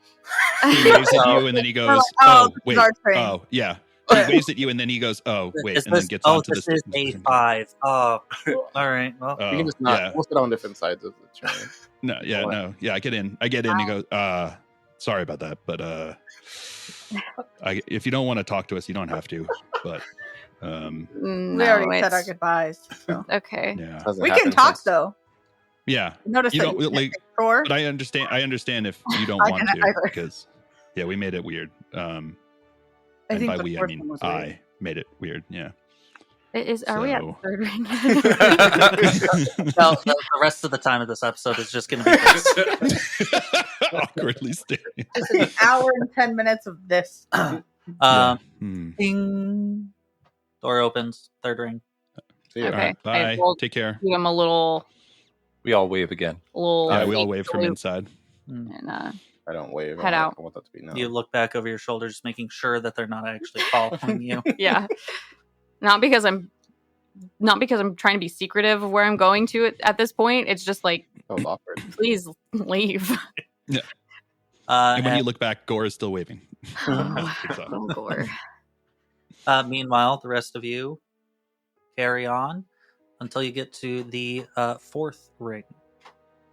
He waves at you and then he goes, like, "Oh, this is wait. our train." Oh, yeah." He waves at you and then he goes, "Oh, wait," and then gets onto this the is A5. Oh, all right. Well, Oh, We can just not. yeah. We'll sit on different sides of the train. No, yeah, What? no, yeah. I get in. And he goes, sorry about that, but if you don't want to talk to us, you don't have to. But No, We already said our it's goodbyes. So. okay. yeah, Doesn't We happen can talk since- though. yeah. Notice You that don't you like, Tror. but I understand if you don't I want didn't to either. because yeah, we made it weird. I And think by the we, I fourth mean one was weird. I made it weird. Yeah. Are we at the So- third ring? well, the rest of the time of this episode is just going to be this. Awkwardly staring. Just an hour and 10 minutes of this. Yeah. Hmm. Ding. Door opens. Third ring. See ya. Okay. All right, I bye. will Take care. give him a little. We all wave again. Yeah, we all fake wave from salute inside. And I don't wave. Head out. I want that to be known. You look back over your shoulder, just making sure that they're not actually following you. yeah, not because I'm trying to be secretive of where I'm going to at this point. It's just like, That was awkward. please leave. And when And, you look back, Gore is still waving. Oh, Gore. meanwhile, the rest of you carry on until you get to the fourth ring.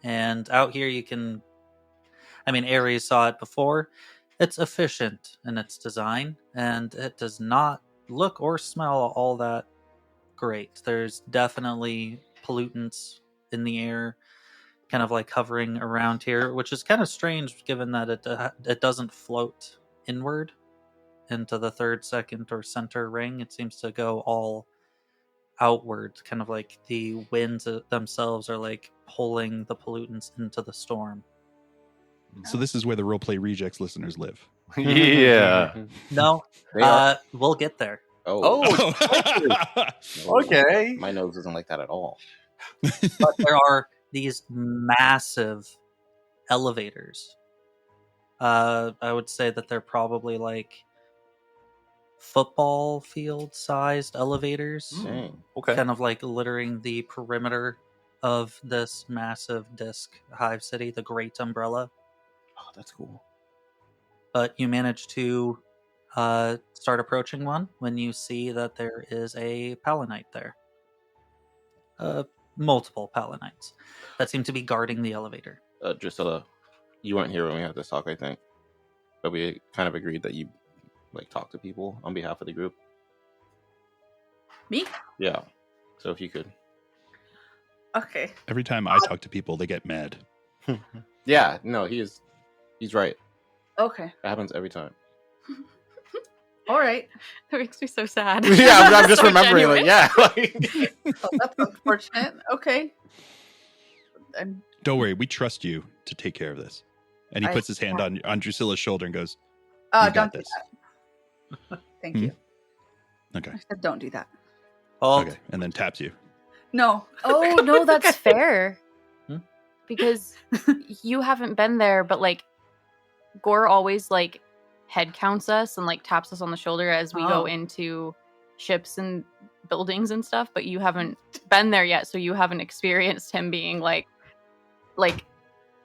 And out here, you can. I mean, Ares saw it before. It's efficient in its design, and it does not look or smell all that great. There's definitely pollutants in the air, kind of like hovering around here, which is kind of strange given that it doesn't float inward into the third, second, or center ring. It seems to go all outward, kind of like the winds themselves are like pulling the pollutants into the storm. So this is where the Roleplay Rejects listeners live. Yeah. No, They are- we'll get there. Oh. Oh. Okay. My nose isn't like that at all. But there are these massive elevators. I would say that they're probably like football field sized elevators, Dang. Okay. kind of like littering the perimeter of this massive disc hive city, the Great Umbrella. Oh, that's cool. But you manage to start approaching one when you see that there is a Palanite there. Multiple Palanites that seem to be guarding the elevator. Drusilla, you weren't here when we had this talk, I think. But we kind of agreed that you like talk to people on behalf of the group. Me? Yeah. So if you could. Okay. Every time I talk to people, they get mad. Yeah, no, he's right. Okay. That happens every time. All right. That makes me so sad. Yeah, I'm just So remembering. Like, genuine. yeah. Like, Oh, that's unfortunate. Okay. I'm Don't worry, we trust you to take care of this. And he I- puts his hand on Drusilla's shoulder and goes, Oh, "You got don't do this." that. Thank Hmm? you. Okay, I said don't do that. Halt. okay, and then taps you. No. Oh no, that's fair. Hmm? Because you haven't been there, but like Gore always like head counts us and like taps us on the shoulder as we Oh. go into ships and buildings and stuff, but you haven't been there yet, so you haven't experienced him being like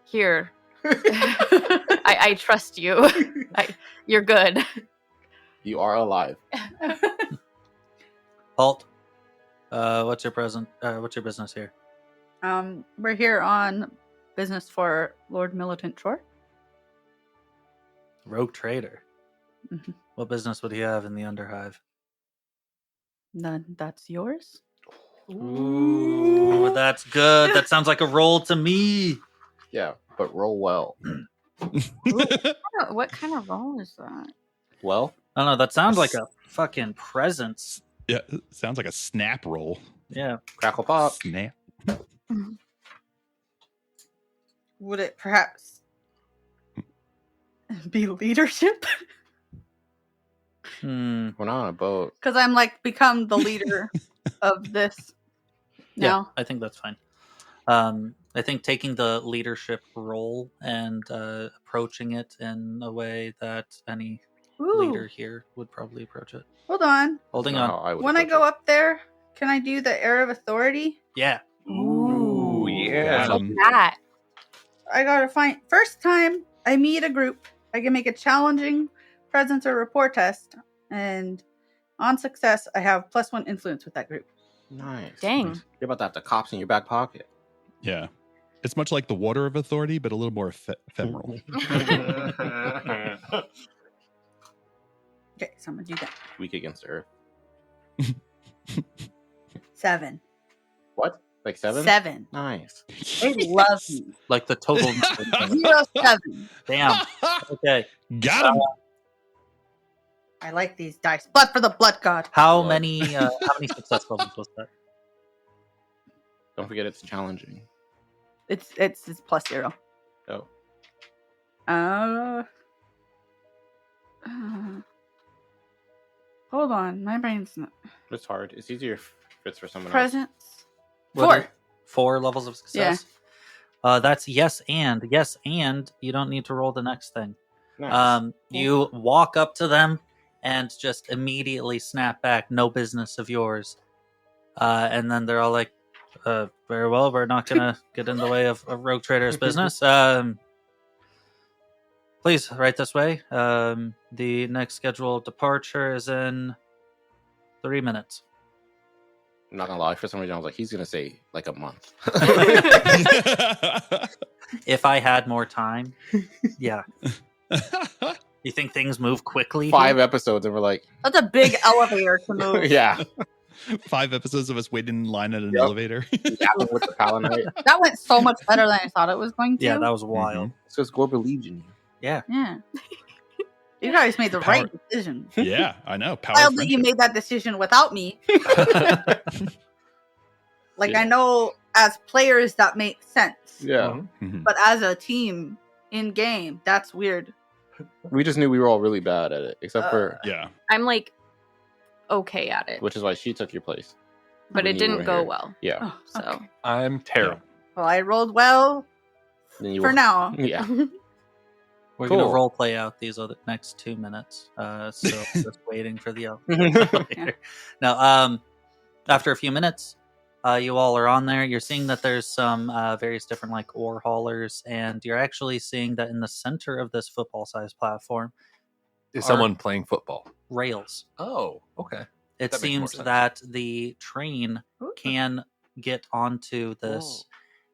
here. I trust you. You're good. you are alive. Halt. What's your business here? We're here on business for Lord Militant Tror. Rogue trader. Mhm. What business would he have in the Underhive? None. That's yours. Ooh, that's good. That sounds like a roll to me. Yeah, but roll well. What kind of roll is that? Well, I don't know. That sounds like a fucking presence. Yeah, sounds like a snap roll. Yeah. crackle pop. Snap. Would it perhaps be leadership? Hmm. We're not on a boat. Because I'm like become the leader of this Yeah, now. I think that's fine. I think taking the leadership role and approaching it in a way that any Ooh, leader here would probably approach it. hold on. Holding Not on. how I would When I approach go it. up there, can I do the air of authority? Yeah. Ooh, yeah. Got 'em. That. I gotta find first time I meet a group, I can make a challenging presence or rapport test, and on success, I have +1 influence with that group. Nice. Dang. You're about to have the cops in your back pocket. Yeah. It's much like the water of authority, but a little more ephemeral. Okay, so I'm gonna do that. Weak against Earth. 7. What? Like 7? 7. Nice. They love me. Like the total. 0-7. Damn. Okay. Got him. I like these dice. Blood for the blood god. How Blood. many success levels was that? Don't forget it's challenging. It's +0. Oh. Hold on, my brain's not. It's hard. It's easier if it's for someone else. Presence. What 4. are- 4 levels of success. That's yes, and you don't need to roll the next thing. Nice. You walk up to them and just immediately snap back, no business of yours. And then they're all like, very well, we're not going to get in the way of Rogue Trader's business. Please, right this way. The next scheduled departure is in 3 minutes. I'm not gonna lie, for some reason I was like, he's gonna say like a month. If I had more time, yeah. You think things move quickly? 5 here? episodes and we're like, That's a big elevator to move. yeah. 5 episodes of us waiting in line at an Yep. elevator. Yapping with the Palanite. That went so much better than I thought it was going to. Yeah, that was wild. It's because Gore believes in you. Yeah. Yeah. You guys made the Power- right decision. Yeah, I know. Power Wild of that you friendship. made that decision without me. Like, Yeah. I know as players that makes sense. Yeah. Mhm. But as a team in game, that's weird. We just knew we were all really bad at it, except for, Yeah. I'm like okay at it, which is why she took your place. but when it you didn't were go here. well. Yeah. Oh, So okay. I'm terrible. Well, I rolled well Then you for now. Yeah. We're Cool. going to role play out these other next 2 minutes. So just waiting for the elevator. Now, after a few minutes, you all are on there. You're seeing that there's some various different like ore haulers, and you're actually seeing that in the center of this football-sized platform, Is Are- someone playing football? rails. Oh, okay. It That makes more seems sense. that the train can get onto this,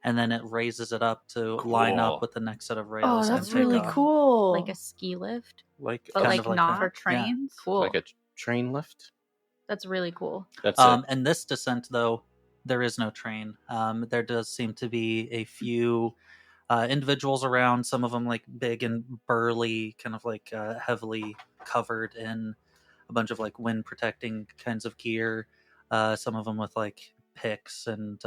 and then it raises it up to line Cool. up with the next set of Oh, rails. that's and take really off. cool. like a ski lift. Like, But Kind like of like not for that. Yeah. trains. cool. Like a train lift. That's really cool. That's it. And this descent, though, there is no train. There does seem to be a few individuals around. Some of them like big and burly, kind of like heavily covered in a bunch of like wind protecting kinds of gear. Some of them with like picks and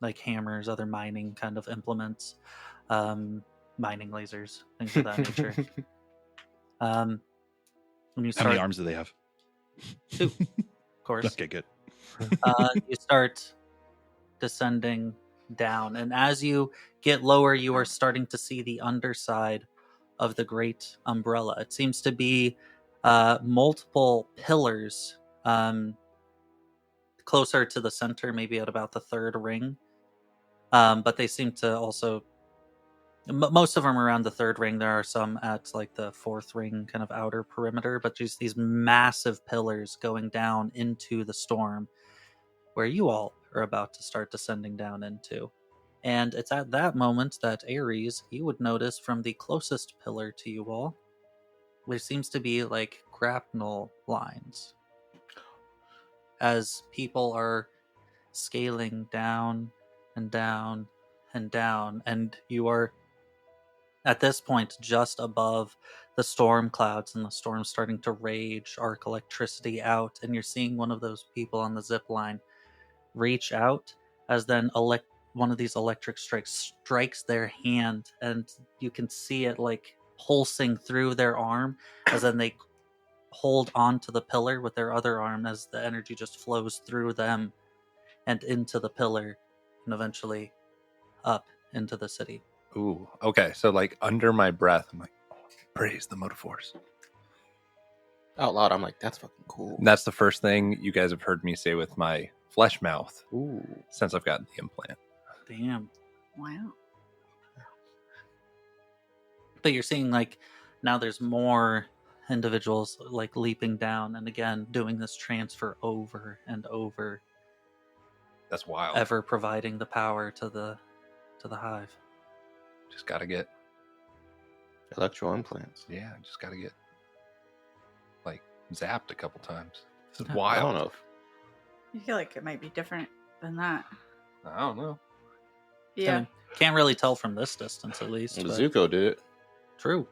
like hammers, other mining kind of implements, mining lasers, things of that nature. When you How many start, arms do they have? 2, of course. Okay, good. You start descending down, and as you get lower, you are starting to see the underside of the great umbrella. It seems to be multiple pillars closer to the center, maybe at about the 3rd ring, but they seem to also most of them around the 3rd ring. There are some at like the 4th ring kind of outer perimeter, but just these massive pillars going down into the storm where you all are about to start descending down into. And it's at that moment that Ares, you would notice from the closest pillar to you all, there seems to be like grapnel lines as people are scaling down and down and down, and you are At this point, just above the storm clouds and the storm starting to rage, arc electricity out, and you're seeing one of those people on the zip line reach out as then one of these electric strikes their hand, and you can see it like pulsing through their arm as then they hold onto the pillar with their other arm as the energy just flows through them and into the pillar and eventually up into the city. Ooh, okay. So like under my breath, I'm like, oh, praise the motive force. Out loud, I'm like, that's fucking cool. And that's the first thing you guys have heard me say with my flesh mouth Ooh. since I've gotten the implant. Damn. Wow. But you're seeing like now there's more individuals like leaping down and again doing this transfer over and over, That's wild. ever providing the power to the hive. Just gotta get, Electro implants. yeah, just gotta get like zapped a couple times. This is I I wild. don't know. I feel like it might be different than that. I don't know. I Yeah. mean, can't really tell from this distance at least. But Zuko did it. true.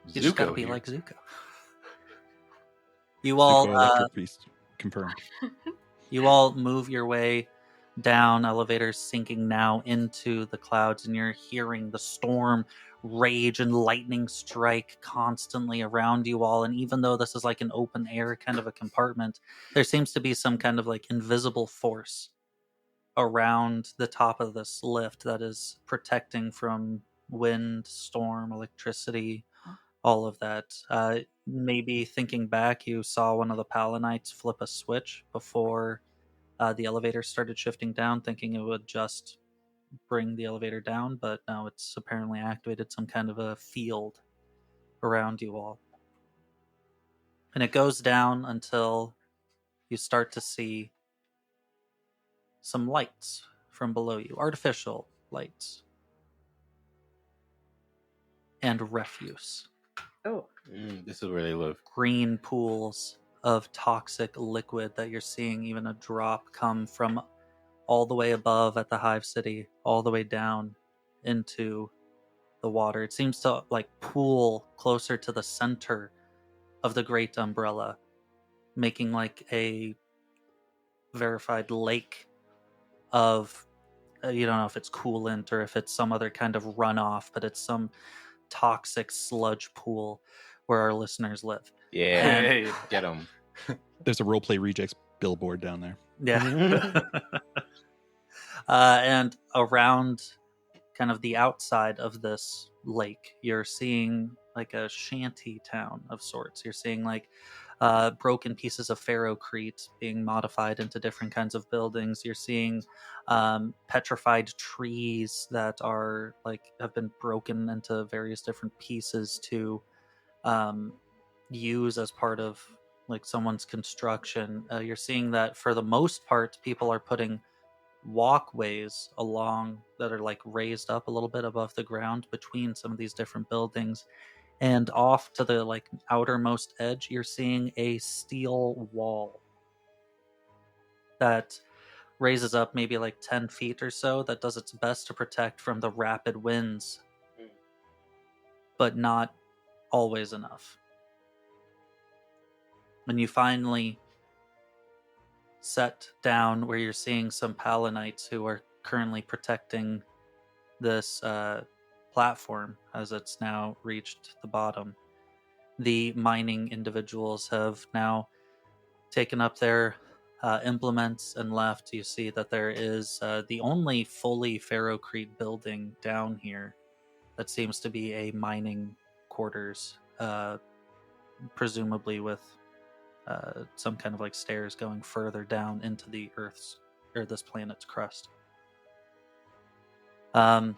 You just gotta Zuko be here. like Zuko. You all Zuko Electric Beast confirmed. You all move your way down, elevators sinking now into the clouds, and you're hearing the storm rage and lightning strike constantly around you all. And even though this is like an open air kind of a compartment, there seems to be some kind of like invisible force around the top of this lift that is protecting from wind, storm, electricity, all of that. Maybe thinking back, you saw one of the Palanites flip a switch before the elevator started shifting down, thinking it would just bring the elevator down, but now it's apparently activated some kind of a field around you all. And it goes down until you start to see some lights from below you, artificial lights, and refuse. Oh. This is where they live. Green pools of toxic liquid that you're seeing, even a drop come from all the way above at the hive city, all the way down into the water. It seems to like pool closer to the center of the great umbrella, making like a verified lake of you don't know if it's coolant or if it's some other kind of runoff, but it's some toxic sludge pool where our listeners live. Yeah. Hey. Get them. There's a roleplay rejects billboard down there. Yeah. And around kind of the outside of this lake, you're seeing like a shanty town of sorts. You're seeing like broken pieces of ferrocrete being modified into different kinds of buildings. You're seeing petrified trees that are like have been broken into various different pieces to use as part of like someone's construction. You're seeing that for the most part, people are putting walkways along that are like raised up a little bit above the ground between some of these different buildings, and off to the like outermost edge you're seeing a steel wall that raises up maybe like 10 feet or so, that does its best to protect from the rapid winds, but not always enough. When you finally set down where you're seeing some Palanites who are currently protecting this platform as it's now reached the bottom, the mining individuals have now taken up their implements and left. You see that there is the only fully ferrocrete building down here that seems to be a mining quarters, presumably with some kind of like stairs going further down into the Earth's or this planet's crust. All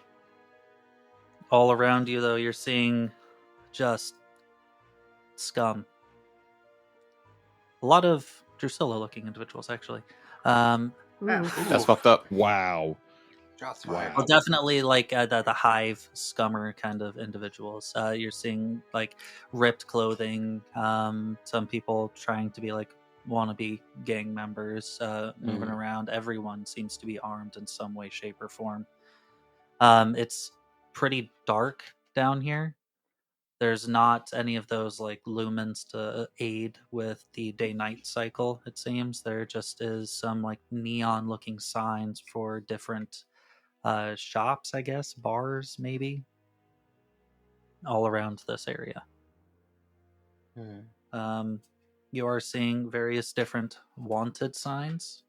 around you, though, you're seeing just scum. A lot of Drusilla-looking individuals, actually. Ooh. That's fucked up. Wow. Wow. Well, definitely like the hive scummer kind of individuals. You're seeing like ripped clothing. Some people trying to be like wannabe gang members moving around. Everyone seems to be armed in some way, shape, or form. It's pretty dark down here. There's not any of those like lumens to aid with the day-night cycle, it seems. There just is some like neon-looking signs for different shops, I guess, bars maybe, all around this area. You are seeing various different wanted signs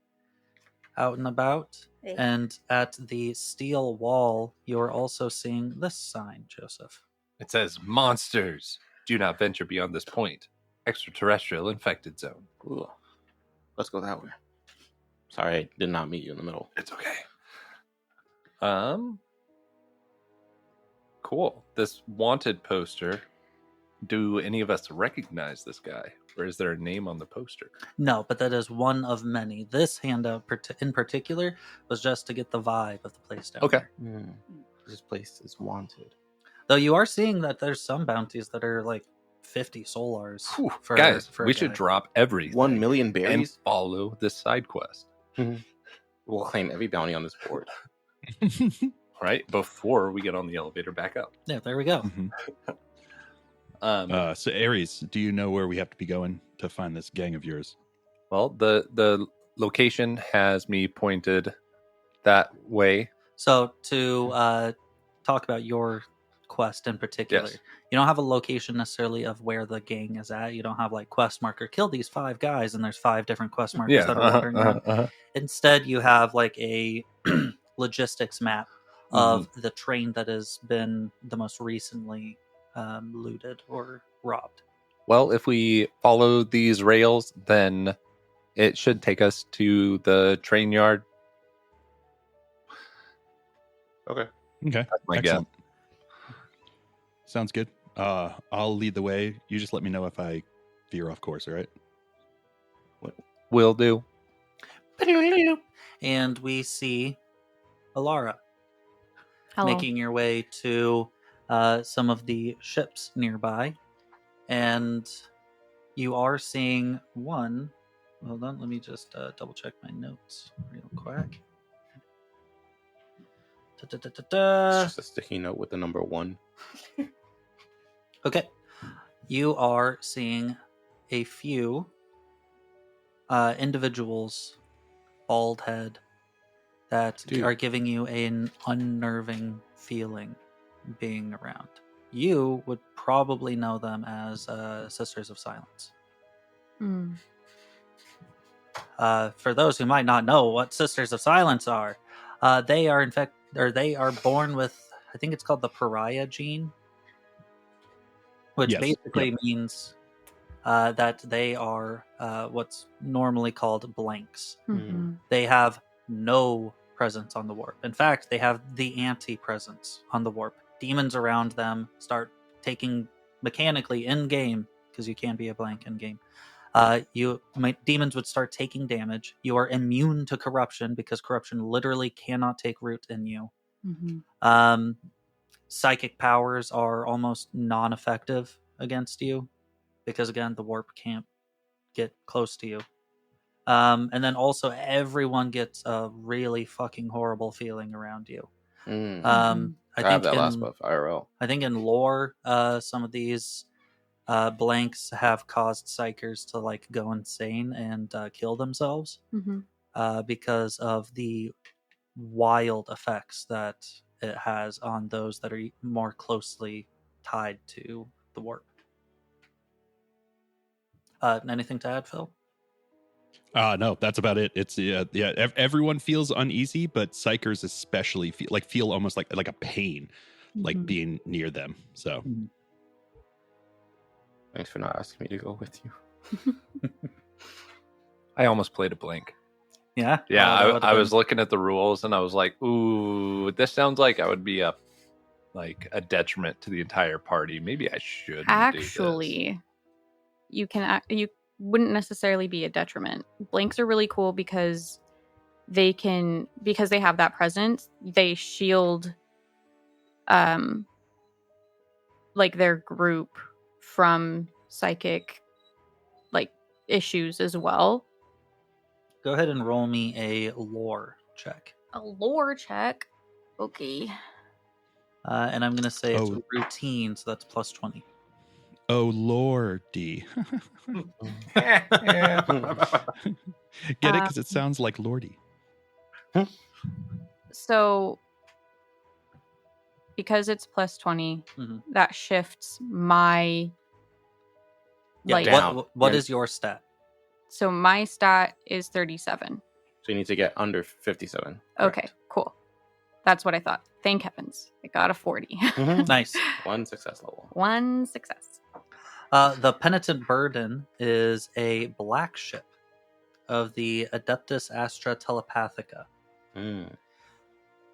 out and about. Hey. And at the steel wall, you're also seeing this sign, Joseph. It says, monsters, do not venture beyond this point. Extraterrestrial infected zone. Ooh. Let's go that way. Sorry, I did not meet you in the middle. It's okay. Cool. This wanted poster, do any of us recognize this guy? Or is there a name on the poster? No, but that is one of many. This handout in particular was just to get the vibe of the place down Okay. there. This place is wanted. Though you are seeing that there's some bounties that are like 50 solars. Whew, For, guys, for a we should guy. drop everything 1 million and berries? follow this side quest. We'll claim every bounty on this board. Right? Before we get on the elevator back up. Yeah, there we go. So Ares, do you know where we have to be going to find this gang of yours? Well, the location has me pointed that way. So to talk about your quest in particular, Yes. you don't have a location necessarily of where the gang is at. You don't have like quest marker, kill these 5 guys, and there's 5 different quest markers that are wandering around. Instead, you have like a logistics map of the train that has been the most recently looted or robbed. Well, if we follow these rails, then it should take us to the train yard. Okay. Okay. That's my Excellent. Sounds good. I'll lead the way. You just let me know if I veer off course, all right? Will do. And we see Elara Hello. making your way to some of the ships nearby. And you are seeing one. Hold on, let me just double check my notes real quick. It's just a sticky note with the number 1. Okay. You are seeing a few individuals, bald head, that Dude. are giving you an unnerving feeling being around. You would probably know them as Sisters of Silence. Mm. For those who might not know what Sisters of Silence are, they are they are born with, I think it's called the pariah gene, which Yes. basically means that they are what's normally called blanks. Mhm. They have no presence on the warp. In fact, they have the anti-presence on the warp. Demons around them start taking mechanically in game, because you can be a blank in game. Demons would start taking damage. You are immune to corruption because corruption literally cannot take root in you. Mhm. Psychic powers are almost non-effective against you because, again, the warp can't get close to you. And then also everyone gets a really fucking horrible feeling around you. I have that last buff, IRL. I think in lore, some of these blanks have caused psychers to like go insane and kill themselves Mhm. because of the wild effects that it has on those that are more closely tied to the warp. Anything to add, Phil? No, that's about it. It's everyone feels uneasy, but psychers especially feel almost like a pain, like Mhm. being near them. So Thanks for not asking me to go with you. I almost played a blank. Yeah? Yeah, Oh, that would've I was been- looking at the rules and I was like, ooh, this sounds like I would be a detriment to the entire party. Maybe I should. Actually, you wouldn't necessarily be a detriment. Blanks are really cool because they have that presence, they shield like their group from psychic like issues as well. Go ahead and roll me a lore check. A lore check. Okay. And I'm going to say it's Oh. routine, so that's plus 20. Oh lordy. Yeah. Get it? Because it sounds like lordy. So, because it's plus 20, Mhm. that shifts my Yeah, like. Down. what Yeah. is your stat? So my stat is 37. So you need to get under 57. Okay, Correct. cool. That's what I thought. Thank heavens. I got a 40. Nice. One success level. One success. The Penitent Burden is a black ship of the Adeptus Astra Telepathica. Mm.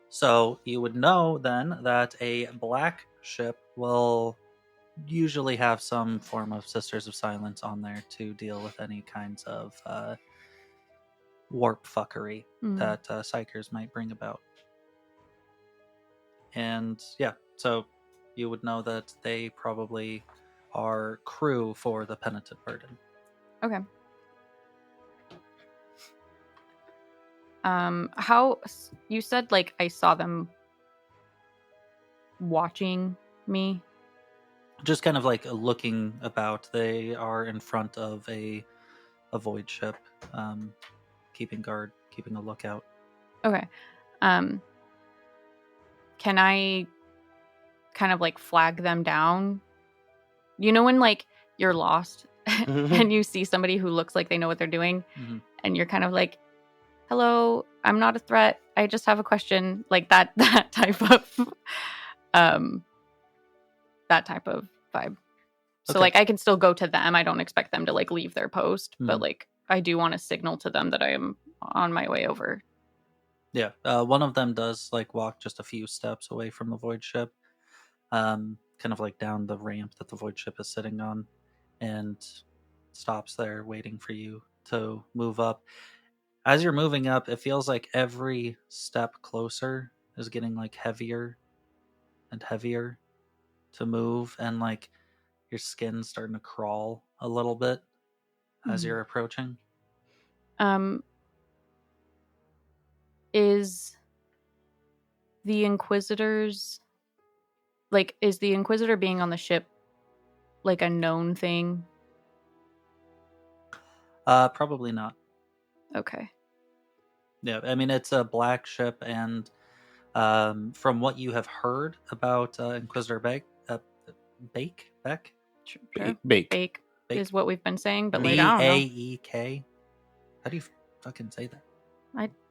So you would know then that a black ship will usually have some form of Sisters of Silence on there to deal with any kinds of warp fuckery that psychers might bring about. And yeah, so you would know that they probably are crew for the Penitent Burden. Okay. How you said like I saw them watching me? Just kind of like looking about. They are in front of a void ship, keeping guard, keeping a lookout. Okay. Can I kind of like flag them down? You know when like you're lost and you see somebody who looks like they know what they're doing Mhm. and you're kind of like, "Hello, I'm not a threat. I just have a question." Like that type of that type of vibe. So Okay. like I can still go to them. I don't expect them to like leave their post, but Mhm. like I do want to signal to them that I am on my way over. Yeah, one of them does like walk just a few steps away from the void ship, kind of like down the ramp that the void ship is sitting on, and stops there waiting for you to move up. As you're moving up, it feels like every step closer is getting like heavier and heavier to move, and like your skin's starting to crawl a little bit as you're approaching. Is the Inquisitors like is the Inquisitor being on the ship like a known thing? Probably not. Okay. Yeah, I mean it's a black ship, and from what you have heard about Inquisitor Beck, Sure. Bake. Bake Bake. is what we've been saying, but like I don't know. Beak. How do you fucking say that?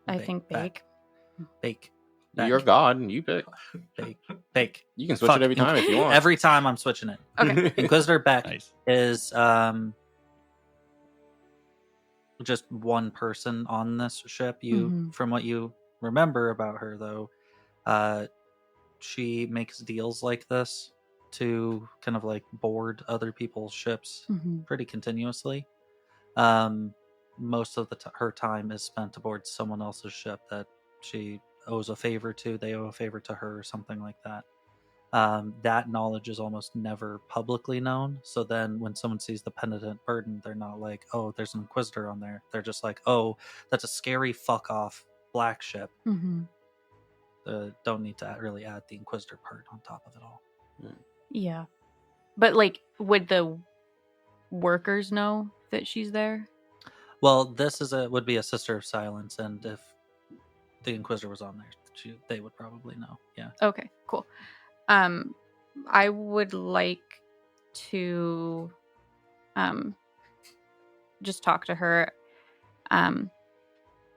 I think Beck. bake. Bake. You're God, and you pick. Bake. You can switch it every time if you want. Every time I'm switching it. Okay. Inquisitor Beck Nice. is just one person on this ship. From what you remember about her, though, she makes deals like this to kind of like board other people's ships pretty continuously. Most of her time is spent aboard someone else's ship that she owes a favor to. They owe a favor to her, or something like that. That knowledge is almost never publicly known. So then when someone sees the Penitent Burden, they're not like, oh, there's an Inquisitor on there. They're just like, oh, that's a scary fuck off black ship. Don't need to really add the Inquisitor part on top of it all. Yeah. But like would the workers know that she's there? Well, this would be a Sister of Silence, and if the Inquisitor was on there, they would probably know. Yeah. Okay, cool. I would like to just talk to her and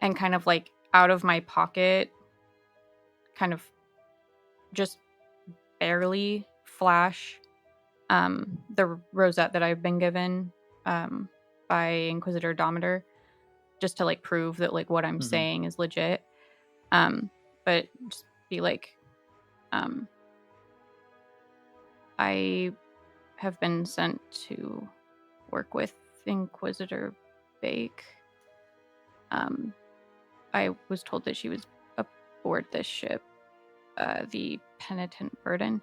kind of like out of my pocket kind of just barely flash the rosette that I've been given by Inquisitor Dometer, just to like prove that like what I'm saying is legit. But just be like, I have been sent to work with Inquisitor Bake. I was told that she was aboard this ship, the Penitent Burden.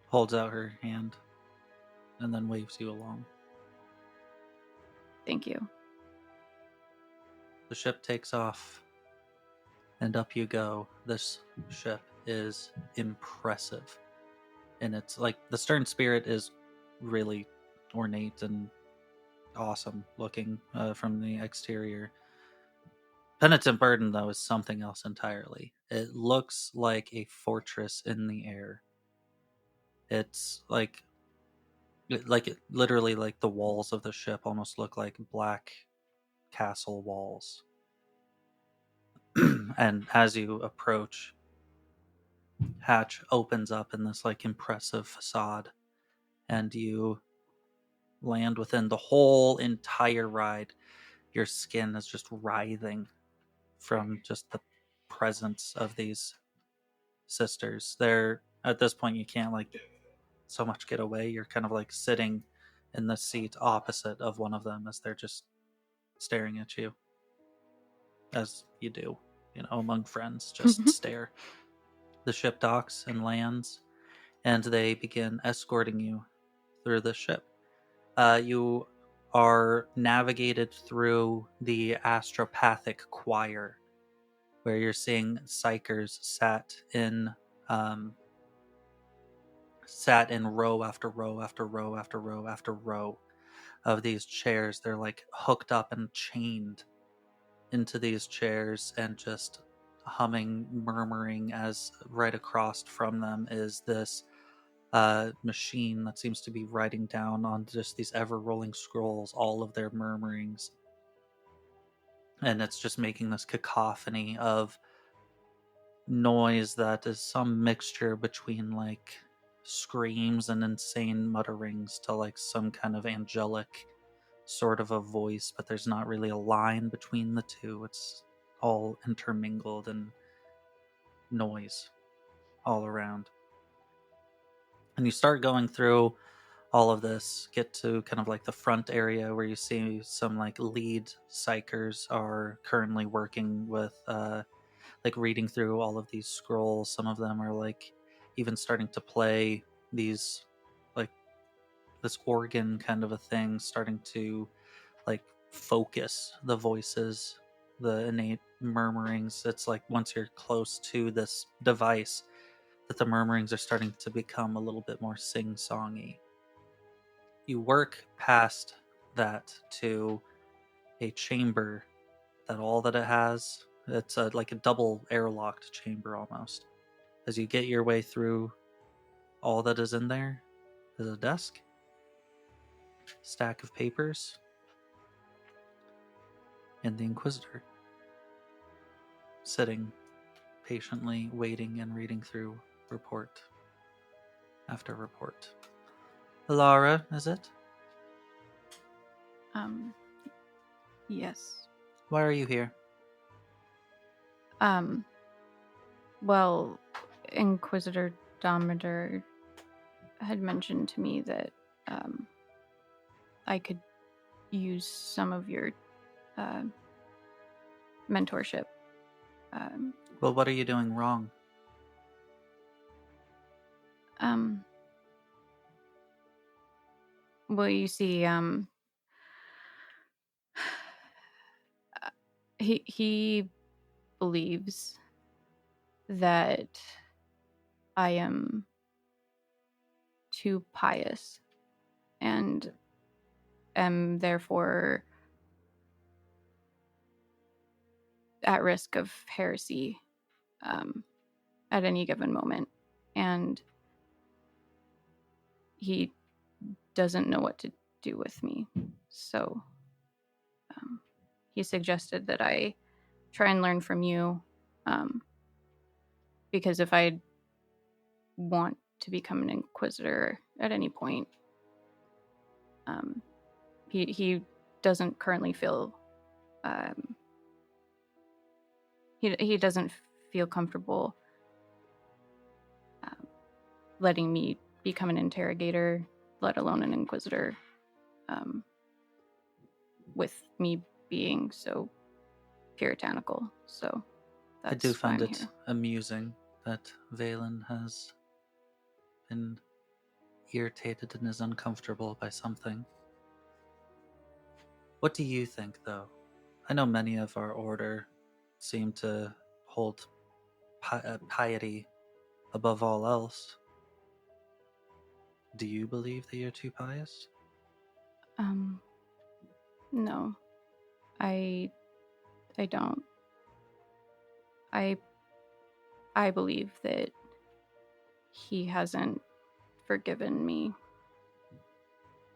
Holds out her hand and then waves you along. Thank you. The ship takes off, and up you go. This ship is impressive. And it's like the stern spirit is really ornate and awesome looking from the exterior. Penitent Burden, though, is something else entirely. It looks like a fortress in the air. It's like literally like the walls of the ship almost look like black castle walls. And as you approach, hatch opens up in this like impressive facade, and you land within the whole entire ride. Your skin is just writhing from just the presence of these sisters. They're at this point you can't like so much get away. You're kind of like sitting in the seat opposite of one of them as they're just staring at you, as you do, among friends, just stare. The ship docks and lands, and they begin escorting you through the ship. You are navigated through the astropathic choir, where you're seeing psychers sat in row after row after row after row after row of these chairs. They're like hooked up and chained into these chairs and just humming, murmuring, as right across from them is this machine that seems to be writing down on just these ever-rolling scrolls all of their murmurings. And it's just making this cacophony of noise that is some mixture between like screams and insane mutterings to like some kind of angelic sort of a voice, but there's not really a line between the two. It's all intermingled and noise all around. And you start going through all of this, get to kind of like the front area where you see some like lead psychers are currently working with like reading through all of these scrolls. Some of them are like even starting to play these like this organ kind of a thing, starting to like focus the voices, the innate murmurings. It's like once you're close to this device that the murmurings are starting to become a little bit more sing-songy. You work past that to a chamber that all that it has, it's like a double airlocked chamber almost. As you get your way through, all that is in there is a desk, stack of papers, and the Inquisitor sitting patiently waiting and reading through report after report. Elara, is it? Yes. Why are you here? Well, Inquisitor Dometer had mentioned to me that I could use some of your mentorship. Well, what are you doing wrong? Well, you see, he believes that I am too pious and am therefore at risk of heresy at any given moment. And he doesn't know what to do with me. So he suggested that I try and learn from you, because if I want to become an Inquisitor at any point, he doesn't currently feel he doesn't feel comfortable letting me become an interrogator, let alone an Inquisitor, with me being so puritanical. So that's I do find why I'm it here. amusing that Valen has been irritated and is uncomfortable by something. What do you think, though? I know many of our order seem to hold piety above all else, do you believe that you're too pious? No. I don't. I believe that he hasn't forgiven me.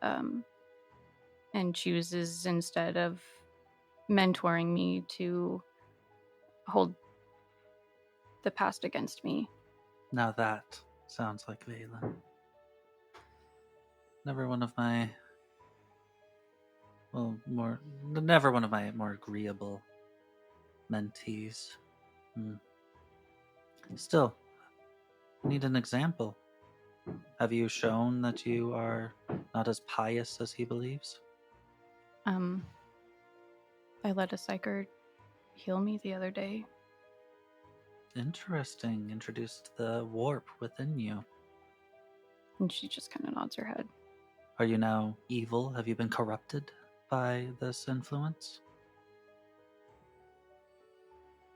And chooses, instead of mentoring me, to hold the past against me. Now that sounds like Valen. Never one of my more agreeable mentees. Still, need an example. Have you shown that you are not as pious as he believes? I let a psyker heal me the other day. Interesting. Introduced the warp within you. And she just kind of nods her head. Are you now evil? Have you been corrupted by this influence?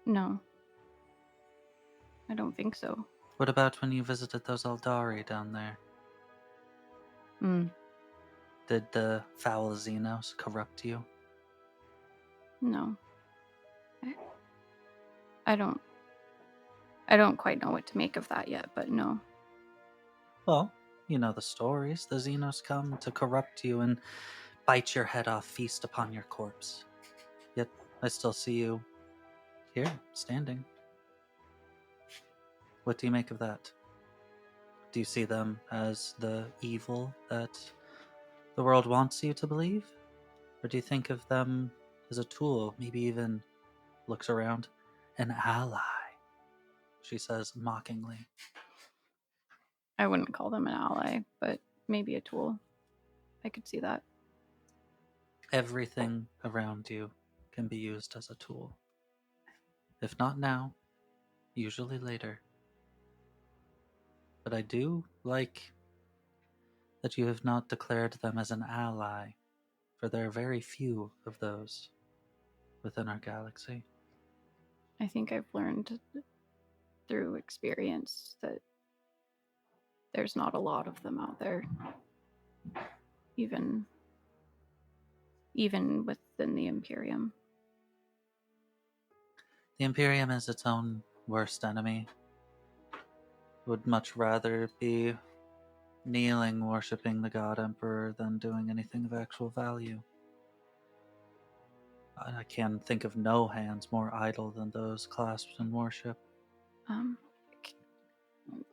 No. I don't think so. What about when you visited those Eldari down there? Did the foul Xenos corrupt you? No. I don't quite know what to make of that yet, but no. Well, you know the stories. The Xenos come to corrupt you and bite your head off, feast upon your corpse. Yet I still see you here, standing. What do you make of that? Do you see them as the evil that the world wants you to believe? Or do you think of them as a tool, maybe even looks around, an ally? She says mockingly. I wouldn't call them an ally, but maybe a tool. I could see that. Everything around you can be used as a tool. If not now, usually later. But I do like that you have not declared them as an ally, for there are very few of those within our galaxy. I think I've learned through experience that there's not a lot of them out there. Even within the Imperium. The Imperium is its own worst enemy. Would much rather be kneeling, worshipping the God Emperor than doing anything of actual value. I can think of no hands more idle than those clasped in worship.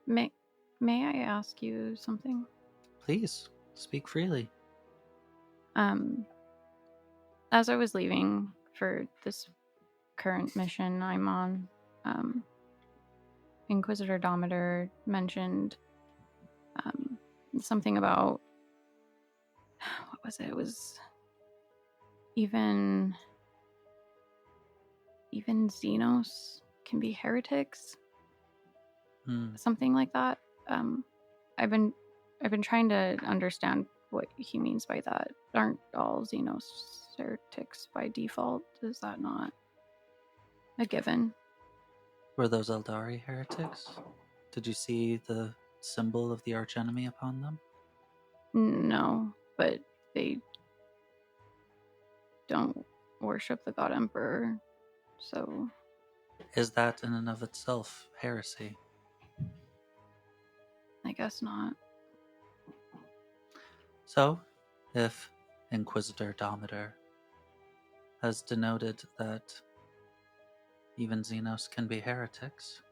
May I ask you something? Please, speak freely. As I was leaving for this current mission I'm on, Inquisitor Dometer mentioned something about, what was it? It was even Xenos can be heretics. Something like that. I've been trying to understand what he means by that. Aren't all Xenos heretics by default? Is that not a given? Were those Eldari heretics? Did you see the symbol of the archenemy upon them? No, but they don't worship the God Emperor, so... Is that in and of itself heresy? I guess not. So, if Inquisitor Dometer has denoted that even Xenos can be heretics,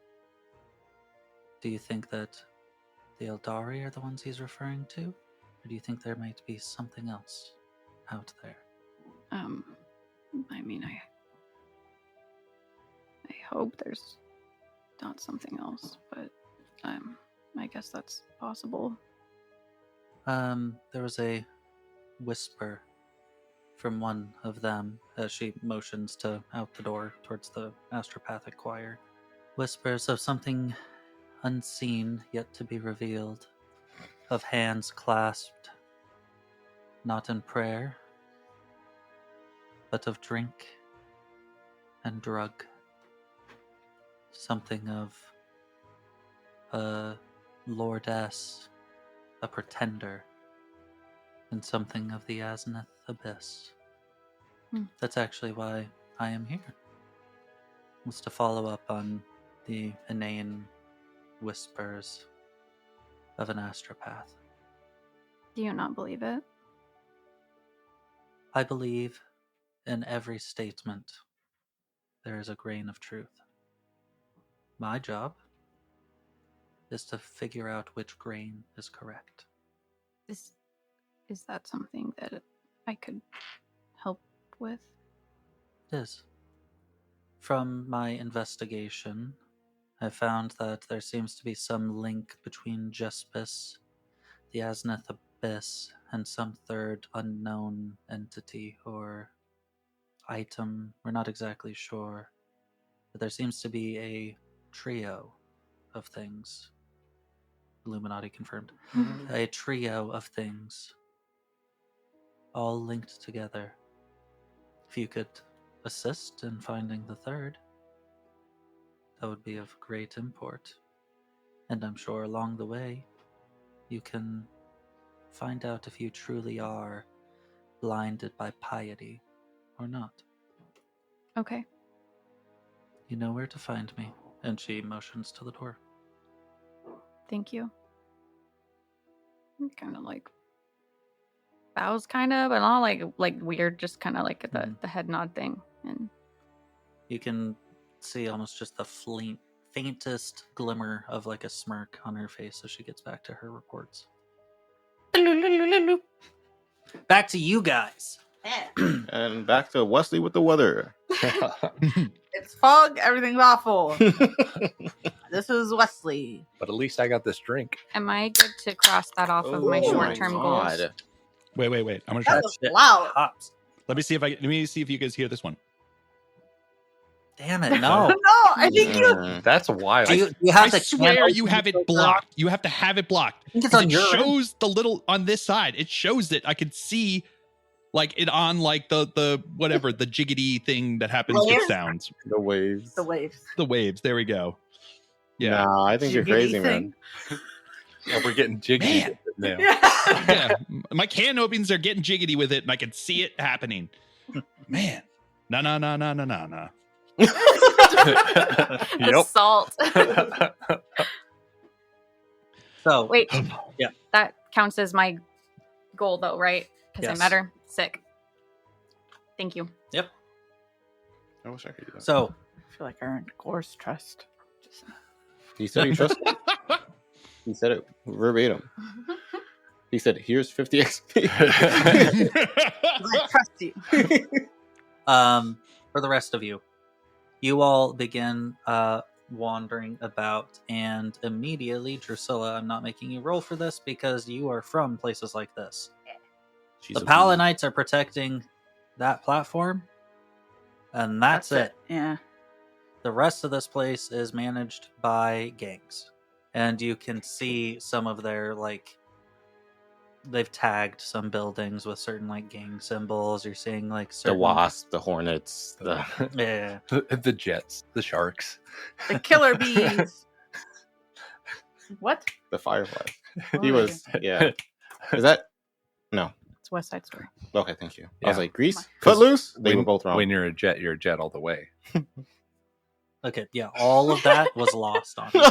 do you think that the Eldari are the ones he's referring to? Or do you think there might be something else out there? I mean, I hope there's not something else, but I guess that's possible. There was a whisper from one of them as she motions to out the door towards the astropathic choir. Whispers of something unseen yet to be revealed, of hands clasped, not in prayer, but of drink and drug. Something of a lordess, a pretender, and something of the Azneth Abyss. That's actually why I am here. Was to follow up on the inane whispers of an astropath. Do you not believe it? I believe in every statement there is a grain of truth. My job is to figure out which grain is correct. Is that something that I could help with? It is. From my investigation, I found that there seems to be some link between Juspice, the Azneth Abyss, and some third unknown entity or item. We're not exactly sure. But there seems to be a trio of things. Illuminati confirmed. A trio of things. All linked together. If you could assist in finding the third, that would be of great import. And I'm sure along the way, you can find out if you truly are blinded by piety or not. Okay. You know where to find me. And she motions to the door. Thank you. Kind of like bows, kind of, but not like weird, just kind of like the head nod thing. And You can see almost just the faintest glimmer of like a smirk on her face as she gets back to her reports. Back to you guys. And back to Wesley with the weather. It's fog. Everything's awful. This is Wesley. But at least I got this drink. am I good to cross that off of my Oh short-term goals? God. Wait. I'm gonna That try. was loud. Hops. Let me see if you guys hear this one. Damn it, no. No, I think you. That's wild. Do you have I to swear cancel you have it the- blocked. You have to have it blocked. I think it's 'Cause on it your end. shows the little on this side. It shows it. I could see like it on like the whatever the jiggity thing that happens with Waves? sounds. The waves. The waves. The waves. There we go. Yeah. Nah, I think you're Jiggity crazy, thing. man. Yeah, we're getting jiggy Man. now. Yeah. My can openings are getting jiggity with it, and I can see it happening. Man. No. Yep. Assault. So, Wait. Yeah. That counts as my goal, though, right? Because Yes. I met her. Sick. Thank you. I wish I could do that. so I feel like I earned Gore's trust. Just- He said he trusted. He said it verbatim. He said, "Here's 50 XP." I trust you. for the rest of you, you all begin wandering about, and immediately, Drusilla, I'm not making you roll for this because you are from places like this. She's The a Palinites are protecting that platform, and that's it. Yeah. The rest of this place is managed by gangs. And you can see some of their, like, they've tagged some buildings with certain, like, gang symbols. You're seeing, like, the certain... wasp, the hornets, the Yeah. The jets, the sharks. The killer bees. What? the fireflies. What He are they was, yeah. Is that no? It's West Side Story. Okay, thank you. I was Yeah. like, Grease, Come Footloose. They were both wrong. When you're a jet all the way. Okay, yeah, all of that was lost on you.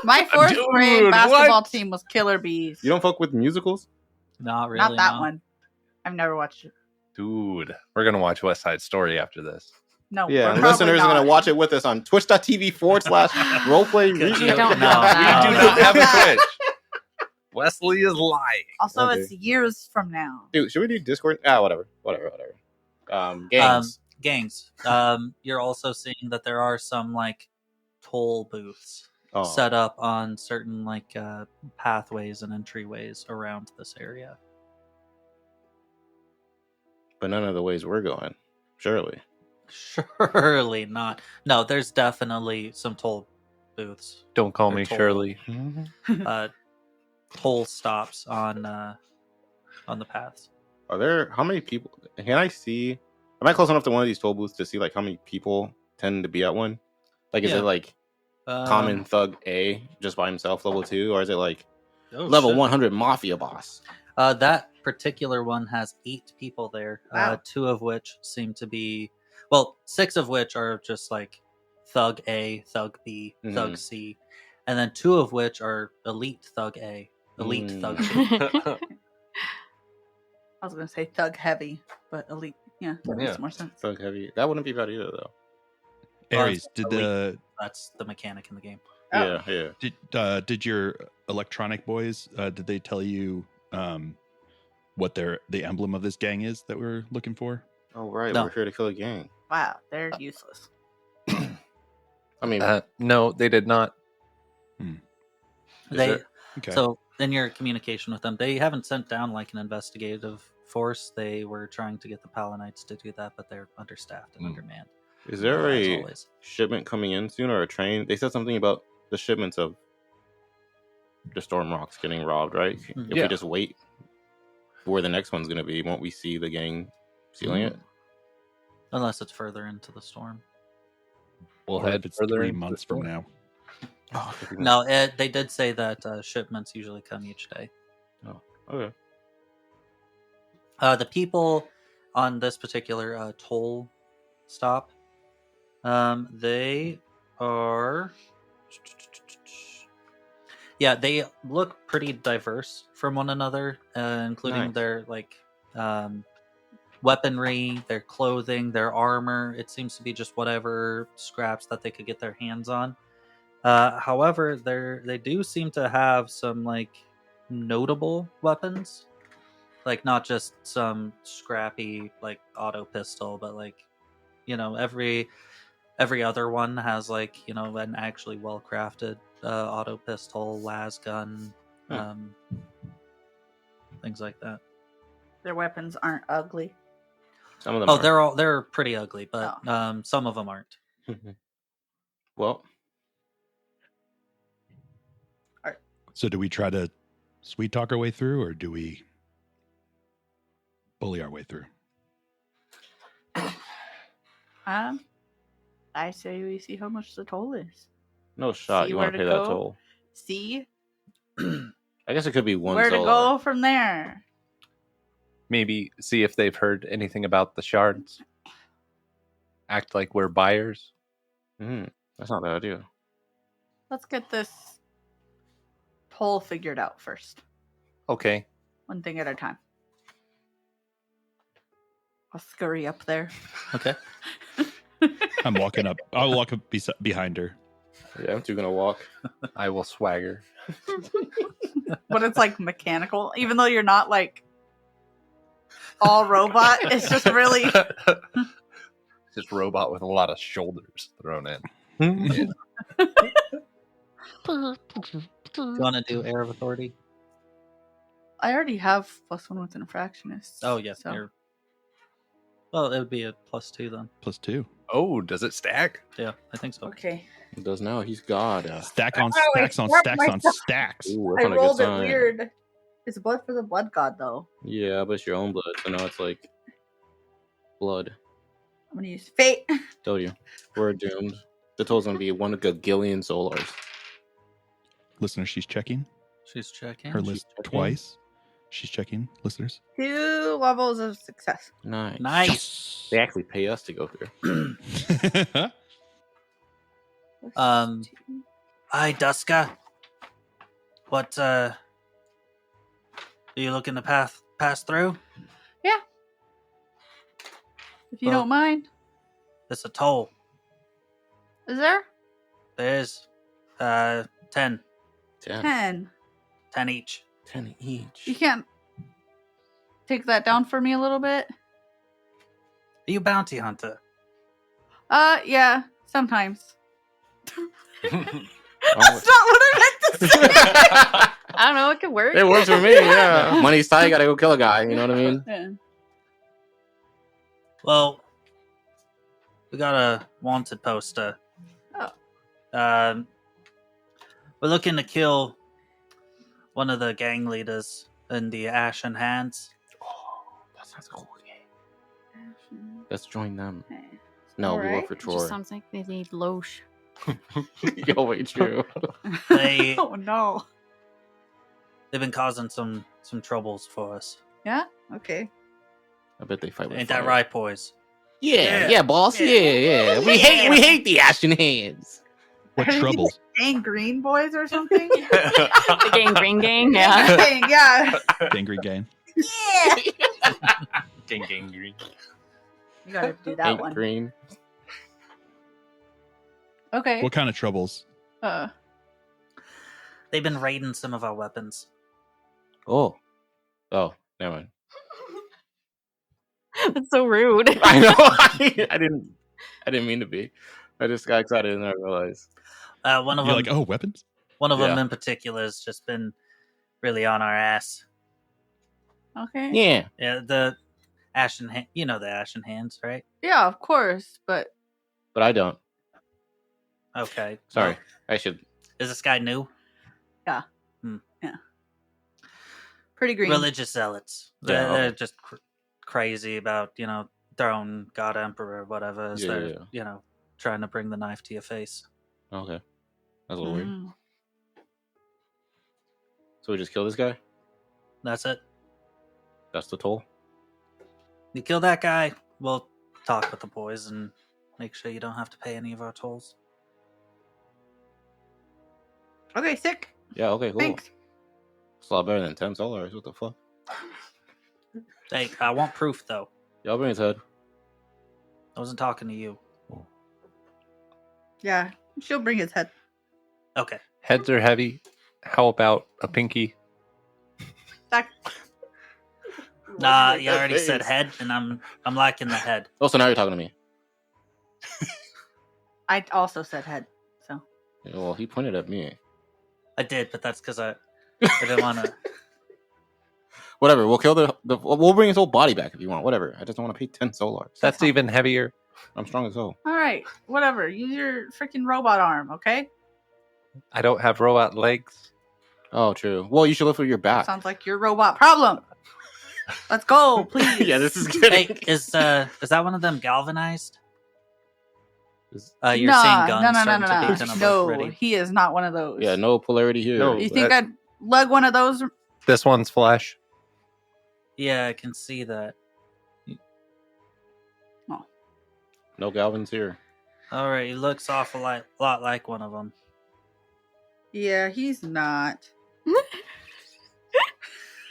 My fourth Dude, grade basketball what? team was Killer Bees. You don't fuck with musicals? Not really. Not that no. one. I've never watched it. Dude, we're going to watch West Side Story after this. No. Yeah, we're and probably listeners are not. gonna watch it with us on twitch.tv/roleplay. Good. You don't No, know no. that. We do not have a Twitch. Wesley is lying. Also, Okay. it's years from now. Dude, should we do Discord? Whatever. Gangs. Gangs. You're also seeing that there are some, like, toll booths Oh. set up on certain, like, pathways and entryways around this area. But none of the ways we're going. Surely. Surely not. No, there's definitely some toll booths. Don't call Or me toll. Shirley. Toll stops on the paths. Are there how many people? Can I see? Am I close enough to one of these toll booths to see like how many people tend to be at one? Like, is Yeah. it like common thug A just by himself, level 2, or is it like oh, level shit. 100 mafia boss? That particular one has 8 people there. Wow. 2 of which seem to be, well, 6 of which are just like Thug A, Thug B, Thug Mhm. C, and then 2 of which are Elite Thug A, Elite Thug B. I was gonna say thug heavy, but elite. Yeah, that makes Yeah. more sense. Thug heavy. That wouldn't be bad either, though. Aries, Well, did That's the mechanic in the game. Oh. Yeah. did your electronic boys did they tell you what the emblem of this gang is that we're looking for? Oh, right. No. We're here to kill a gang. Wow, they're useless. I mean, No, they did not. Is They there- Okay. So in your communication with them, they haven't sent down like an investigative force. They were trying to get the Palinites to do that, but they're understaffed and undermanned. is there as a always. shipment coming in soon or a train? They said something about the shipments of the Storm Rocks getting robbed, right? Mhm. If Yeah. we just wait where the next one's going to be, won't we see the gang stealing it? Unless it's further into the storm. We'll Or head if it's further 3 into the months from storm. now. Oh, No, they did say that shipments usually come each day. okay. The people on this particular toll stop, they are, yeah, they look pretty diverse from one another, including Nice. their weaponry, their clothing, their armor. It seems to be just whatever scraps that they could get their hands on. However, they do seem to have some notable weapons, not just some scrappy auto pistol, but every other one has an actually well crafted auto pistol, las gun, things like that. Their weapons aren't ugly. Some of them Oh, they're pretty ugly, but some of them aren't. Well, So do we try to sweet talk our way through, or do we bully our way through? I say we see how much the toll is. no shot. See You where want to to pay that go? toll? See I guess it could be one. where to Zola. go from there. Maybe see if they've heard anything about the shards. Act like we're buyers. That's not a bad idea. Let's get this toll figured out first. Okay. One thing at a time. I'll scurry up there. Okay. I'm walking up. I'll walk up behind her. Yeah, I'm too gonna walk. I will swagger. But it's mechanical, even though you're not all robot. It's just really. Just robot with a lot of shoulders thrown in. Do you want to do Air of Authority? I already have +1 with infractionist. Oh, yes. So. Well, it would be a +2 then. +2. Oh, does it stack? Yeah, I think so. Okay. He does now. He's God. Stack on Oh, I stacks on swapped stacks on myself. stacks. Ooh, I that's not a good rolled it sign. weird. It's blood for the blood god, though. Yeah, but it's your own blood, so now it's blood. I'm gonna use fate. Told you, we're doomed. The toll's gonna be 1 gagillion solars. Listeners, she's checking She's checking. her list checking. twice. She's checking, listeners. 2 levels of success. Nice. Nice. They actually pay us to go through. Hi, Duska. What, are you looking to pass through? If you Well- don't mind. It's a toll. Is there? There's, 10. 10. 10. 10 each. 10 each. You can't take that down for me a little bit? Are you a bounty hunter? Yeah, sometimes. Oh, That's not what I meant to say. I don't know. It could work. it works for me, yeah. Money's tight, gotta go kill a guy, you know what I mean? Yeah. Well, we got a wanted poster. Oh. We're looking to kill one of the gang leaders in the Ashen Hands. Oh, that sounds cool game. Let's join them. Okay. No, we Alright. work for It just Troy. sounds like they need Loesch. Yo, wait, true. They Oh no. they've been causing some troubles for us. Yeah. Okay. I bet they fight with Ain't fire. that right, boys? Yeah, boss. Yeah. Yeah. We hate the Ashen Hands. What Are they troubles? Gang Green Boys or something? The Gang Green Gang, yeah. Gang, yeah. Angry gang. Yeah. Gang green. You gotta do that Hank one. Green. Okay. What kind of troubles? They've been raiding some of our weapons. Oh, never mind. That's so rude. I know. I didn't mean to be. I just got excited and I realized. One of You're them, like, oh, weapons? one of them Yeah. in particular has just been really on our ass. Okay. Yeah. Yeah, the you know the Ashen Hands, right? Yeah, of course, but But I don't. Okay. Sorry. Well, I should. is this guy new? pretty green. Religious zealots. They're, Yeah, okay. they're just crazy about, their own god emperor, whatever, as they're, trying to bring the knife to your face. Okay. That's a little weird. Mm. So we just kill this guy? That's it. That's the toll? You kill that guy, we'll talk with the boys and make sure you don't have to pay any of our tolls. Okay, sick. Yeah, okay, cool. Thanks. It's a lot better than $10. What the fuck? Hey, I want proof, though. Y'all bring his head. I wasn't talking to you. Yeah, she'll bring his head. Okay. Heads are heavy. How about a pinky? Back. Nah, you already said head, and I'm liking the head. Oh, so now you're talking to me. I also said head. So Yeah, well, he pointed at me. I did, but that's because I didn't want to. Whatever, we'll kill we'll bring his whole body back if you want. Whatever. I just don't want to pay 10 solars. That's even heavier. I'm strong as hell. all right, whatever. Use your freaking robot arm, okay? I don't have robot legs. Oh, true. Well, you should lift with your back. Sounds like your robot problem. Let's go, please. Yeah, this is good. Hey, is that one of them galvanized? Is- You're Nah, seeing guns no, starting to be kind of no. ready. He is not one of those. Yeah, no polarity here. No. You think I'd lug one of those? This one's flesh. Yeah, I can see that. No Galvins here. All right, he looks awful lot like one of them. Yeah, he's not.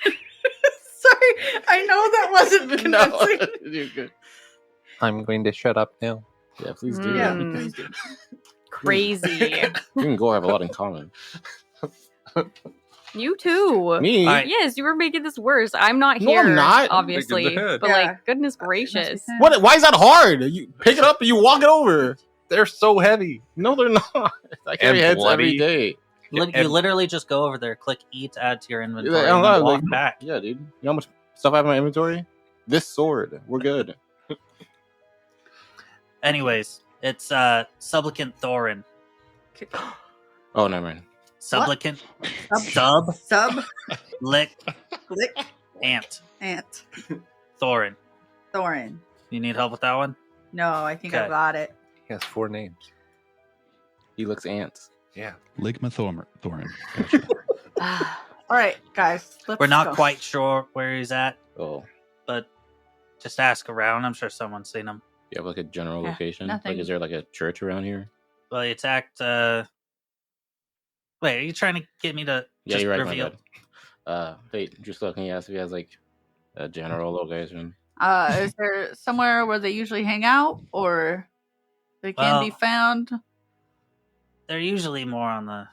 Sorry, I know that wasn't convincing. You're good. I'm going to shut up now. Yeah, please do. Yeah, Mm. please do. Crazy. You and Gore have a lot in common. You too. Me? All right. Yes, you were making this worse. I'm not No, here, I'm not. obviously. Big in the head. But Yeah. like, goodness gracious. What? Why is that hard? You pick it up and you walk it over. They're so heavy. No, they're not. I carry And heads bloody. every day. You And- literally just go over there, click E to add to your inventory, Yeah, and I'm then not, walk like- back. Yeah, dude. You know how much stuff I have in my inventory? This sword. We're good. Anyways, it's Supplicant Thorin. Oh, never mind. Supplicant. Sub. Sub, Lick. click, Ant. ant, Thorin. Thorin. You need help with that one? No, I think I Okay. got it. He has 4 names. He looks ants. Yeah. Ligma Thorin. All right, guys. Let's We're not go. quite sure where he's at, Oh, but just ask around. I'm sure someone's seen him. you have like a general Yeah, location? nothing. Like, is there like a church around here? Well, he attacked. Wait, are you trying to get me to Yeah, just you're right. reveal? My bad. Wait, just looking. He asked if he has like a general location. Is there somewhere where they usually hang out, or they can be Well- found? They're usually more on the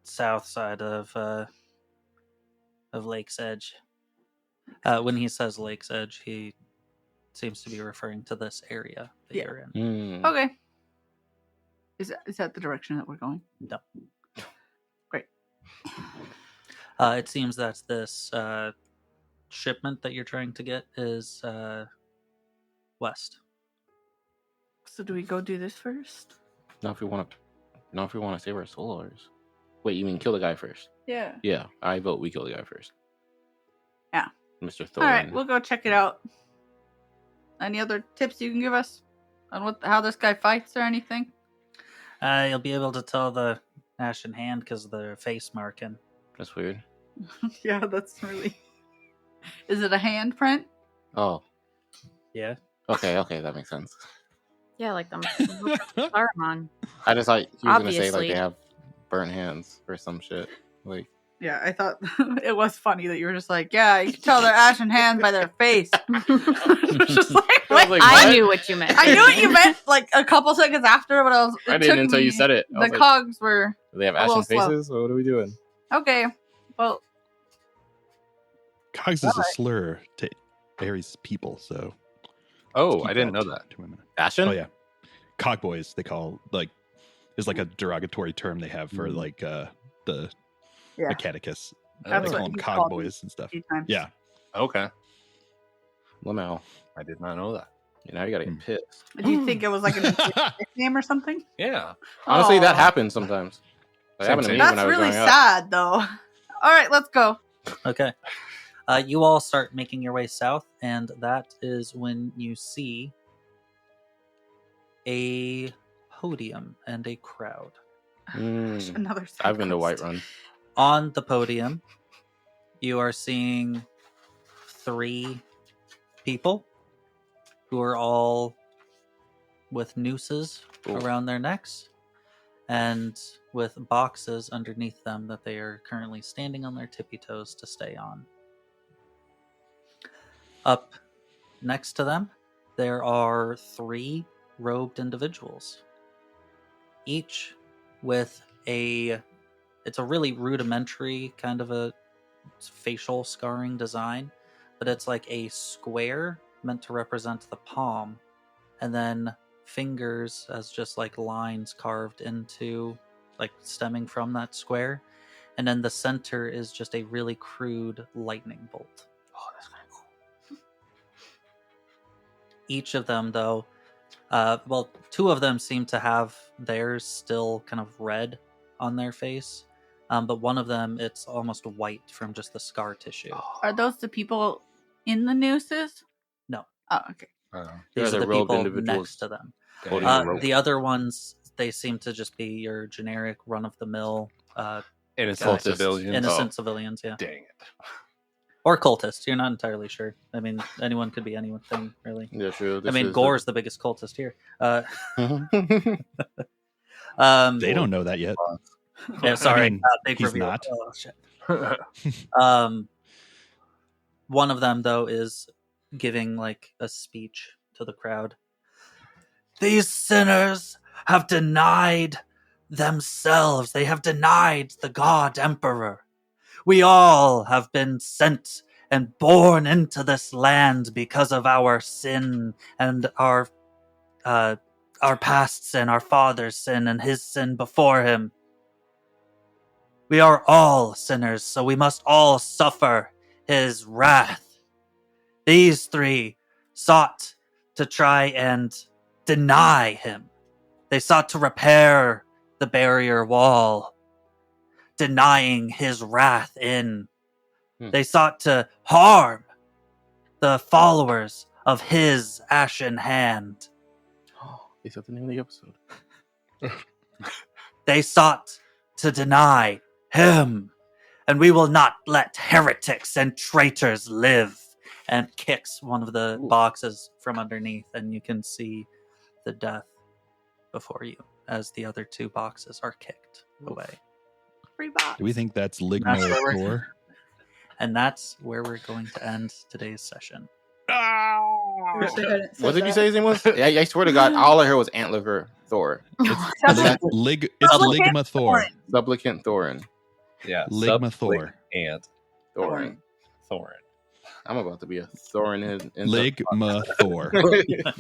south side of Lake's Edge. When he says Lake's Edge, he seems to be referring to this area that Yeah. you're in. Hmm. Okay. Is that the direction that we're going? No. Great. It seems that this shipment that you're trying to get is west. So do we go do this first? Not if we want to save our solars. Wait, you mean kill the guy first? Yeah. Yeah, I vote we kill the guy first. Yeah. Mr. Thorin. All right, we'll go check it out. Any other tips you can give us on how this guy fights or anything? You'll be able to tell the ashen hand because of the face marking. That's weird. Yeah, that's really. Is it a handprint? Oh, Yeah. okay, that makes sense. Yeah, like them. Saruman. I just thought he was gonna say like Obviously. they have burnt hands or some shit. Like, Yeah, I thought it was funny that you were just like, yeah, you can tell their ashen hands by their face. It's just like, I what? was like, I what? knew what you meant. I knew what you meant like a couple seconds after, but I didn't until you said it. I The was like, cogs were do they have a little ashen slow. faces? What are we doing? okay. Well, Cogs is a slur to Aries people, so. Oh, keep I didn't know that. to women. Ashen? Oh yeah, cog boys they call is like a derogatory term they have for like the yeah. Mechanicus. That's They what call them he cog called me. boys and stuff. Few times. Yeah. Okay. Lamau. I did not know that. You know, you gotta get pissed. Do you think it was like a nickname or something? Yeah. Honestly, that Aw. happens sometimes. That Same happened to me thing. when That's I was really growing up. sad, though. All right, let's go. Okay. You all start making your way south, and that is when you see a podium and a crowd. Mm, Another. side I've been to quest. Whiterun. On the podium, you are seeing 3 people who are all with nooses Ooh. around their necks and with boxes underneath them that they are currently standing on their tippy toes to stay on. Up next to them, there are 3 robed individuals, each with it's a really rudimentary kind of a facial scarring design, but it's like a square meant to represent the palm, and then fingers as just like lines carved into, like stemming from that square, and then the center is just a really crude lightning bolt. Oh, that's kind of cool. Each of them, though, well, 2 of them seem to have theirs still kind of red on their face, but one of them, it's almost white from just the scar tissue. Are those the people in the nooses? No. Oh, okay. These They're are the the robed people individuals. next to them. Holding the rope. The other ones, they seem to just be your generic run-of-the-mill Innocent Cultists. civilians. innocent civilians, yeah. Dang it. Or cultists, you're not entirely sure. I mean, anyone could be anything, really. Yeah, true. I mean, Gore's the biggest cultist here. The... They don't know that yet. Yeah, sorry, I mean, big he's reveal. not. Oh, shit. One of them, though, is giving like a speech to the crowd. These sinners have denied themselves. They have denied the God Emperor. We all have been sent and born into this land because of our sin and our past sin, our father's sin and his sin before him. We are all sinners, so we must all suffer his wrath. These 3 sought to try and deny him. They sought to repair the barrier wall, denying his wrath in. They sought to harm the followers of his ashen hand. Is that the name of the episode? They sought to deny him, and we will not let heretics and traitors live. And kicks one of the boxes from underneath, and you can see the death before you as the other 2 boxes are kicked away. Free box. Do we think that's That's where Ligma we're- Thor? And that's where we're going to end today's session. What did you say his name was? I swear to God, all I heard was Antliver Thor. It's Supplicant Ligma Thor. Supplicant Thorin. Yeah. Ligma Thor. Ant. Thorin. Thorin. I'm about to be a Thorin in Ligma Thor.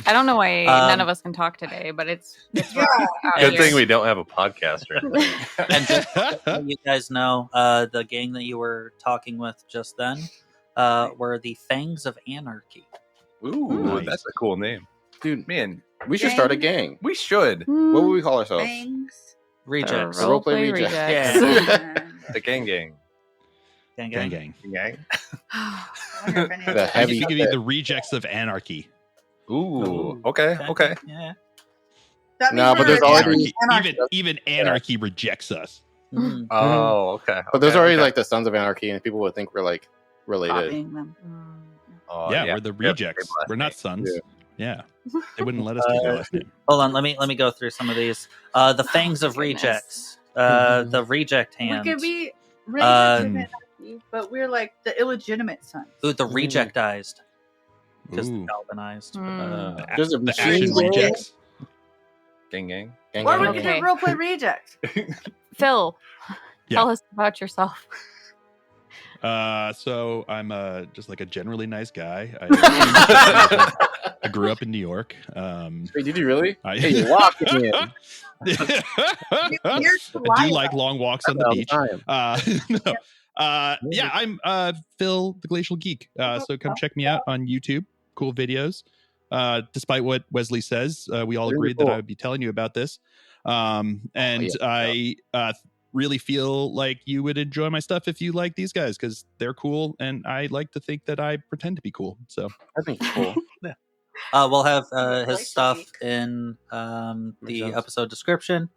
I don't know why none Um, of us can talk today, but it's Yeah. rough out Good here. thing we don't have a podcast or anything. And just so you guys know, the gang that you were talking with just then were the Fangs of Anarchy. Ooh, Nice. that's a cool name. Dude, Man, we should start a gang. we should. What would we call ourselves? Bangs. Rejects. Uh, Roleplay Roleplay rejects. rejects. The gang. Gang, Gang gang. gang. Gang. I wonder if any of The us- heavy- You could be the rejects of anarchy. Ooh. Okay. Okay. Yeah. That means No, but we're there's in already- anarchy. Even anarchy rejects us. Mm. Oh, okay. But there's okay, already okay. like the Sons of Anarchy, and people would think we're like related. Copying them. Oh, yeah, we're the Yep, rejects. same last We're not name. sons. Yeah. They wouldn't let us take your last name. Hold on, let me go through some of these. The Fangs of goodness. Rejects. The Reject Hand. We could be rejects Uh, of anarchy, but we're like the illegitimate sons. Ooh, the Rejectized. Just Ooh. galvanized. Mm. There's a The machine action gang. rejects. Gang gang. Gang, Or gang, we gang. could Okay. do roleplay rejects. Phil, Yeah. tell us about yourself. So I'm just like a generally nice guy. I grew up in New York. Wait, did you really? I, Hey, you walked in here I Here's do Delilah. like long walks on the all the beach. time. No. Yeah, I'm Phil the Glacial Geek. So come check me out on YouTube. Cool videos. Despite what Wesley says, we all Really agreed cool. that I would be telling you about this. And yeah. I really feel like you would enjoy my stuff if you like these guys because they're cool, and I like to think that I pretend to be cool. So I think it's cool. We'll have Glacial his stuff Geek. in Makes the sense. episode description.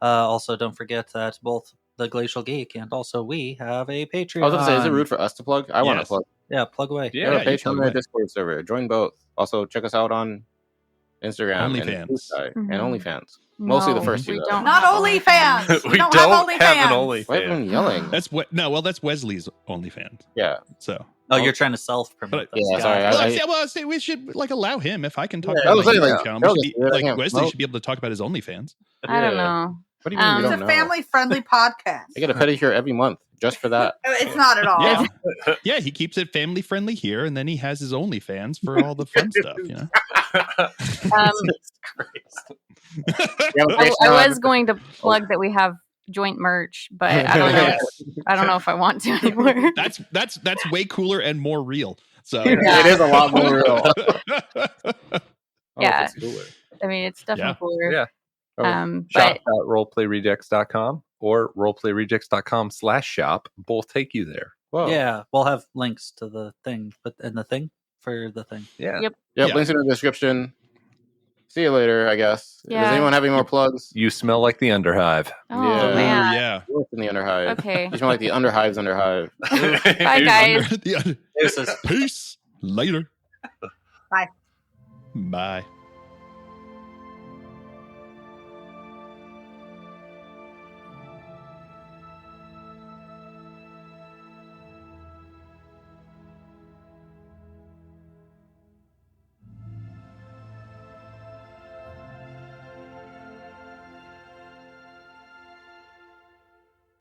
Also, don't forget that both the Glacial Geek and also we have a Patreon. I was going to say, is it rude for us to plug? I want to Yes. plug. Yeah, plug away. We Yeah, have a you plug Patreon and away. a Discord server. Join both. Also, check us out on Instagram OnlyFans. and Blue Sky and Mhm. OnlyFans. Mostly the No, first we two, though. don't Not have OnlyFans. We don't don't have have an OnlyFans. Why everyone OnlyFans. yelling? that's what. No, well, that's Wesley's OnlyFans. Yeah. So. Oh, you're trying to self-promote But- this. Yeah, Got sorry, it. Well, I say we should like allow him if I can talk Yeah, I about was my saying, YouTube like, channel. tell We us, should be, dude, I like can't Wesley promote. should be able to talk about his OnlyFans. I don't Yeah. know. What do you mean you It's don't a know? family-friendly podcast. I get a pedicure every month just for that. It's not at all. Yeah, yeah. He keeps it family friendly here, and then he has his OnlyFans for all the fun stuff. You know. I was going to plug that we have joint merch, but I don't know. Yes, I don't know if I want to anymore. that's way cooler and more real. So Yeah. It is a lot more real. Yeah. It's cooler. I mean, it's definitely Yeah. cooler. Yeah. But Shop.roleplayrejects.com or roleplayrejects.com/shop. Both take you there. Whoa. Yeah, we'll have links to the thing, but and the thing for the thing. Yeah. Yep. Yep, Yeah. links in the description. See you later, I guess. Yeah. Does anyone have any more plugs? You smell like the Underhive. oh Yeah. man, yeah. You work in the Underhive. okay. You smell like the Underhive's Underhive. Bye guys. The- Deuces. Peace. Later. Bye. Bye.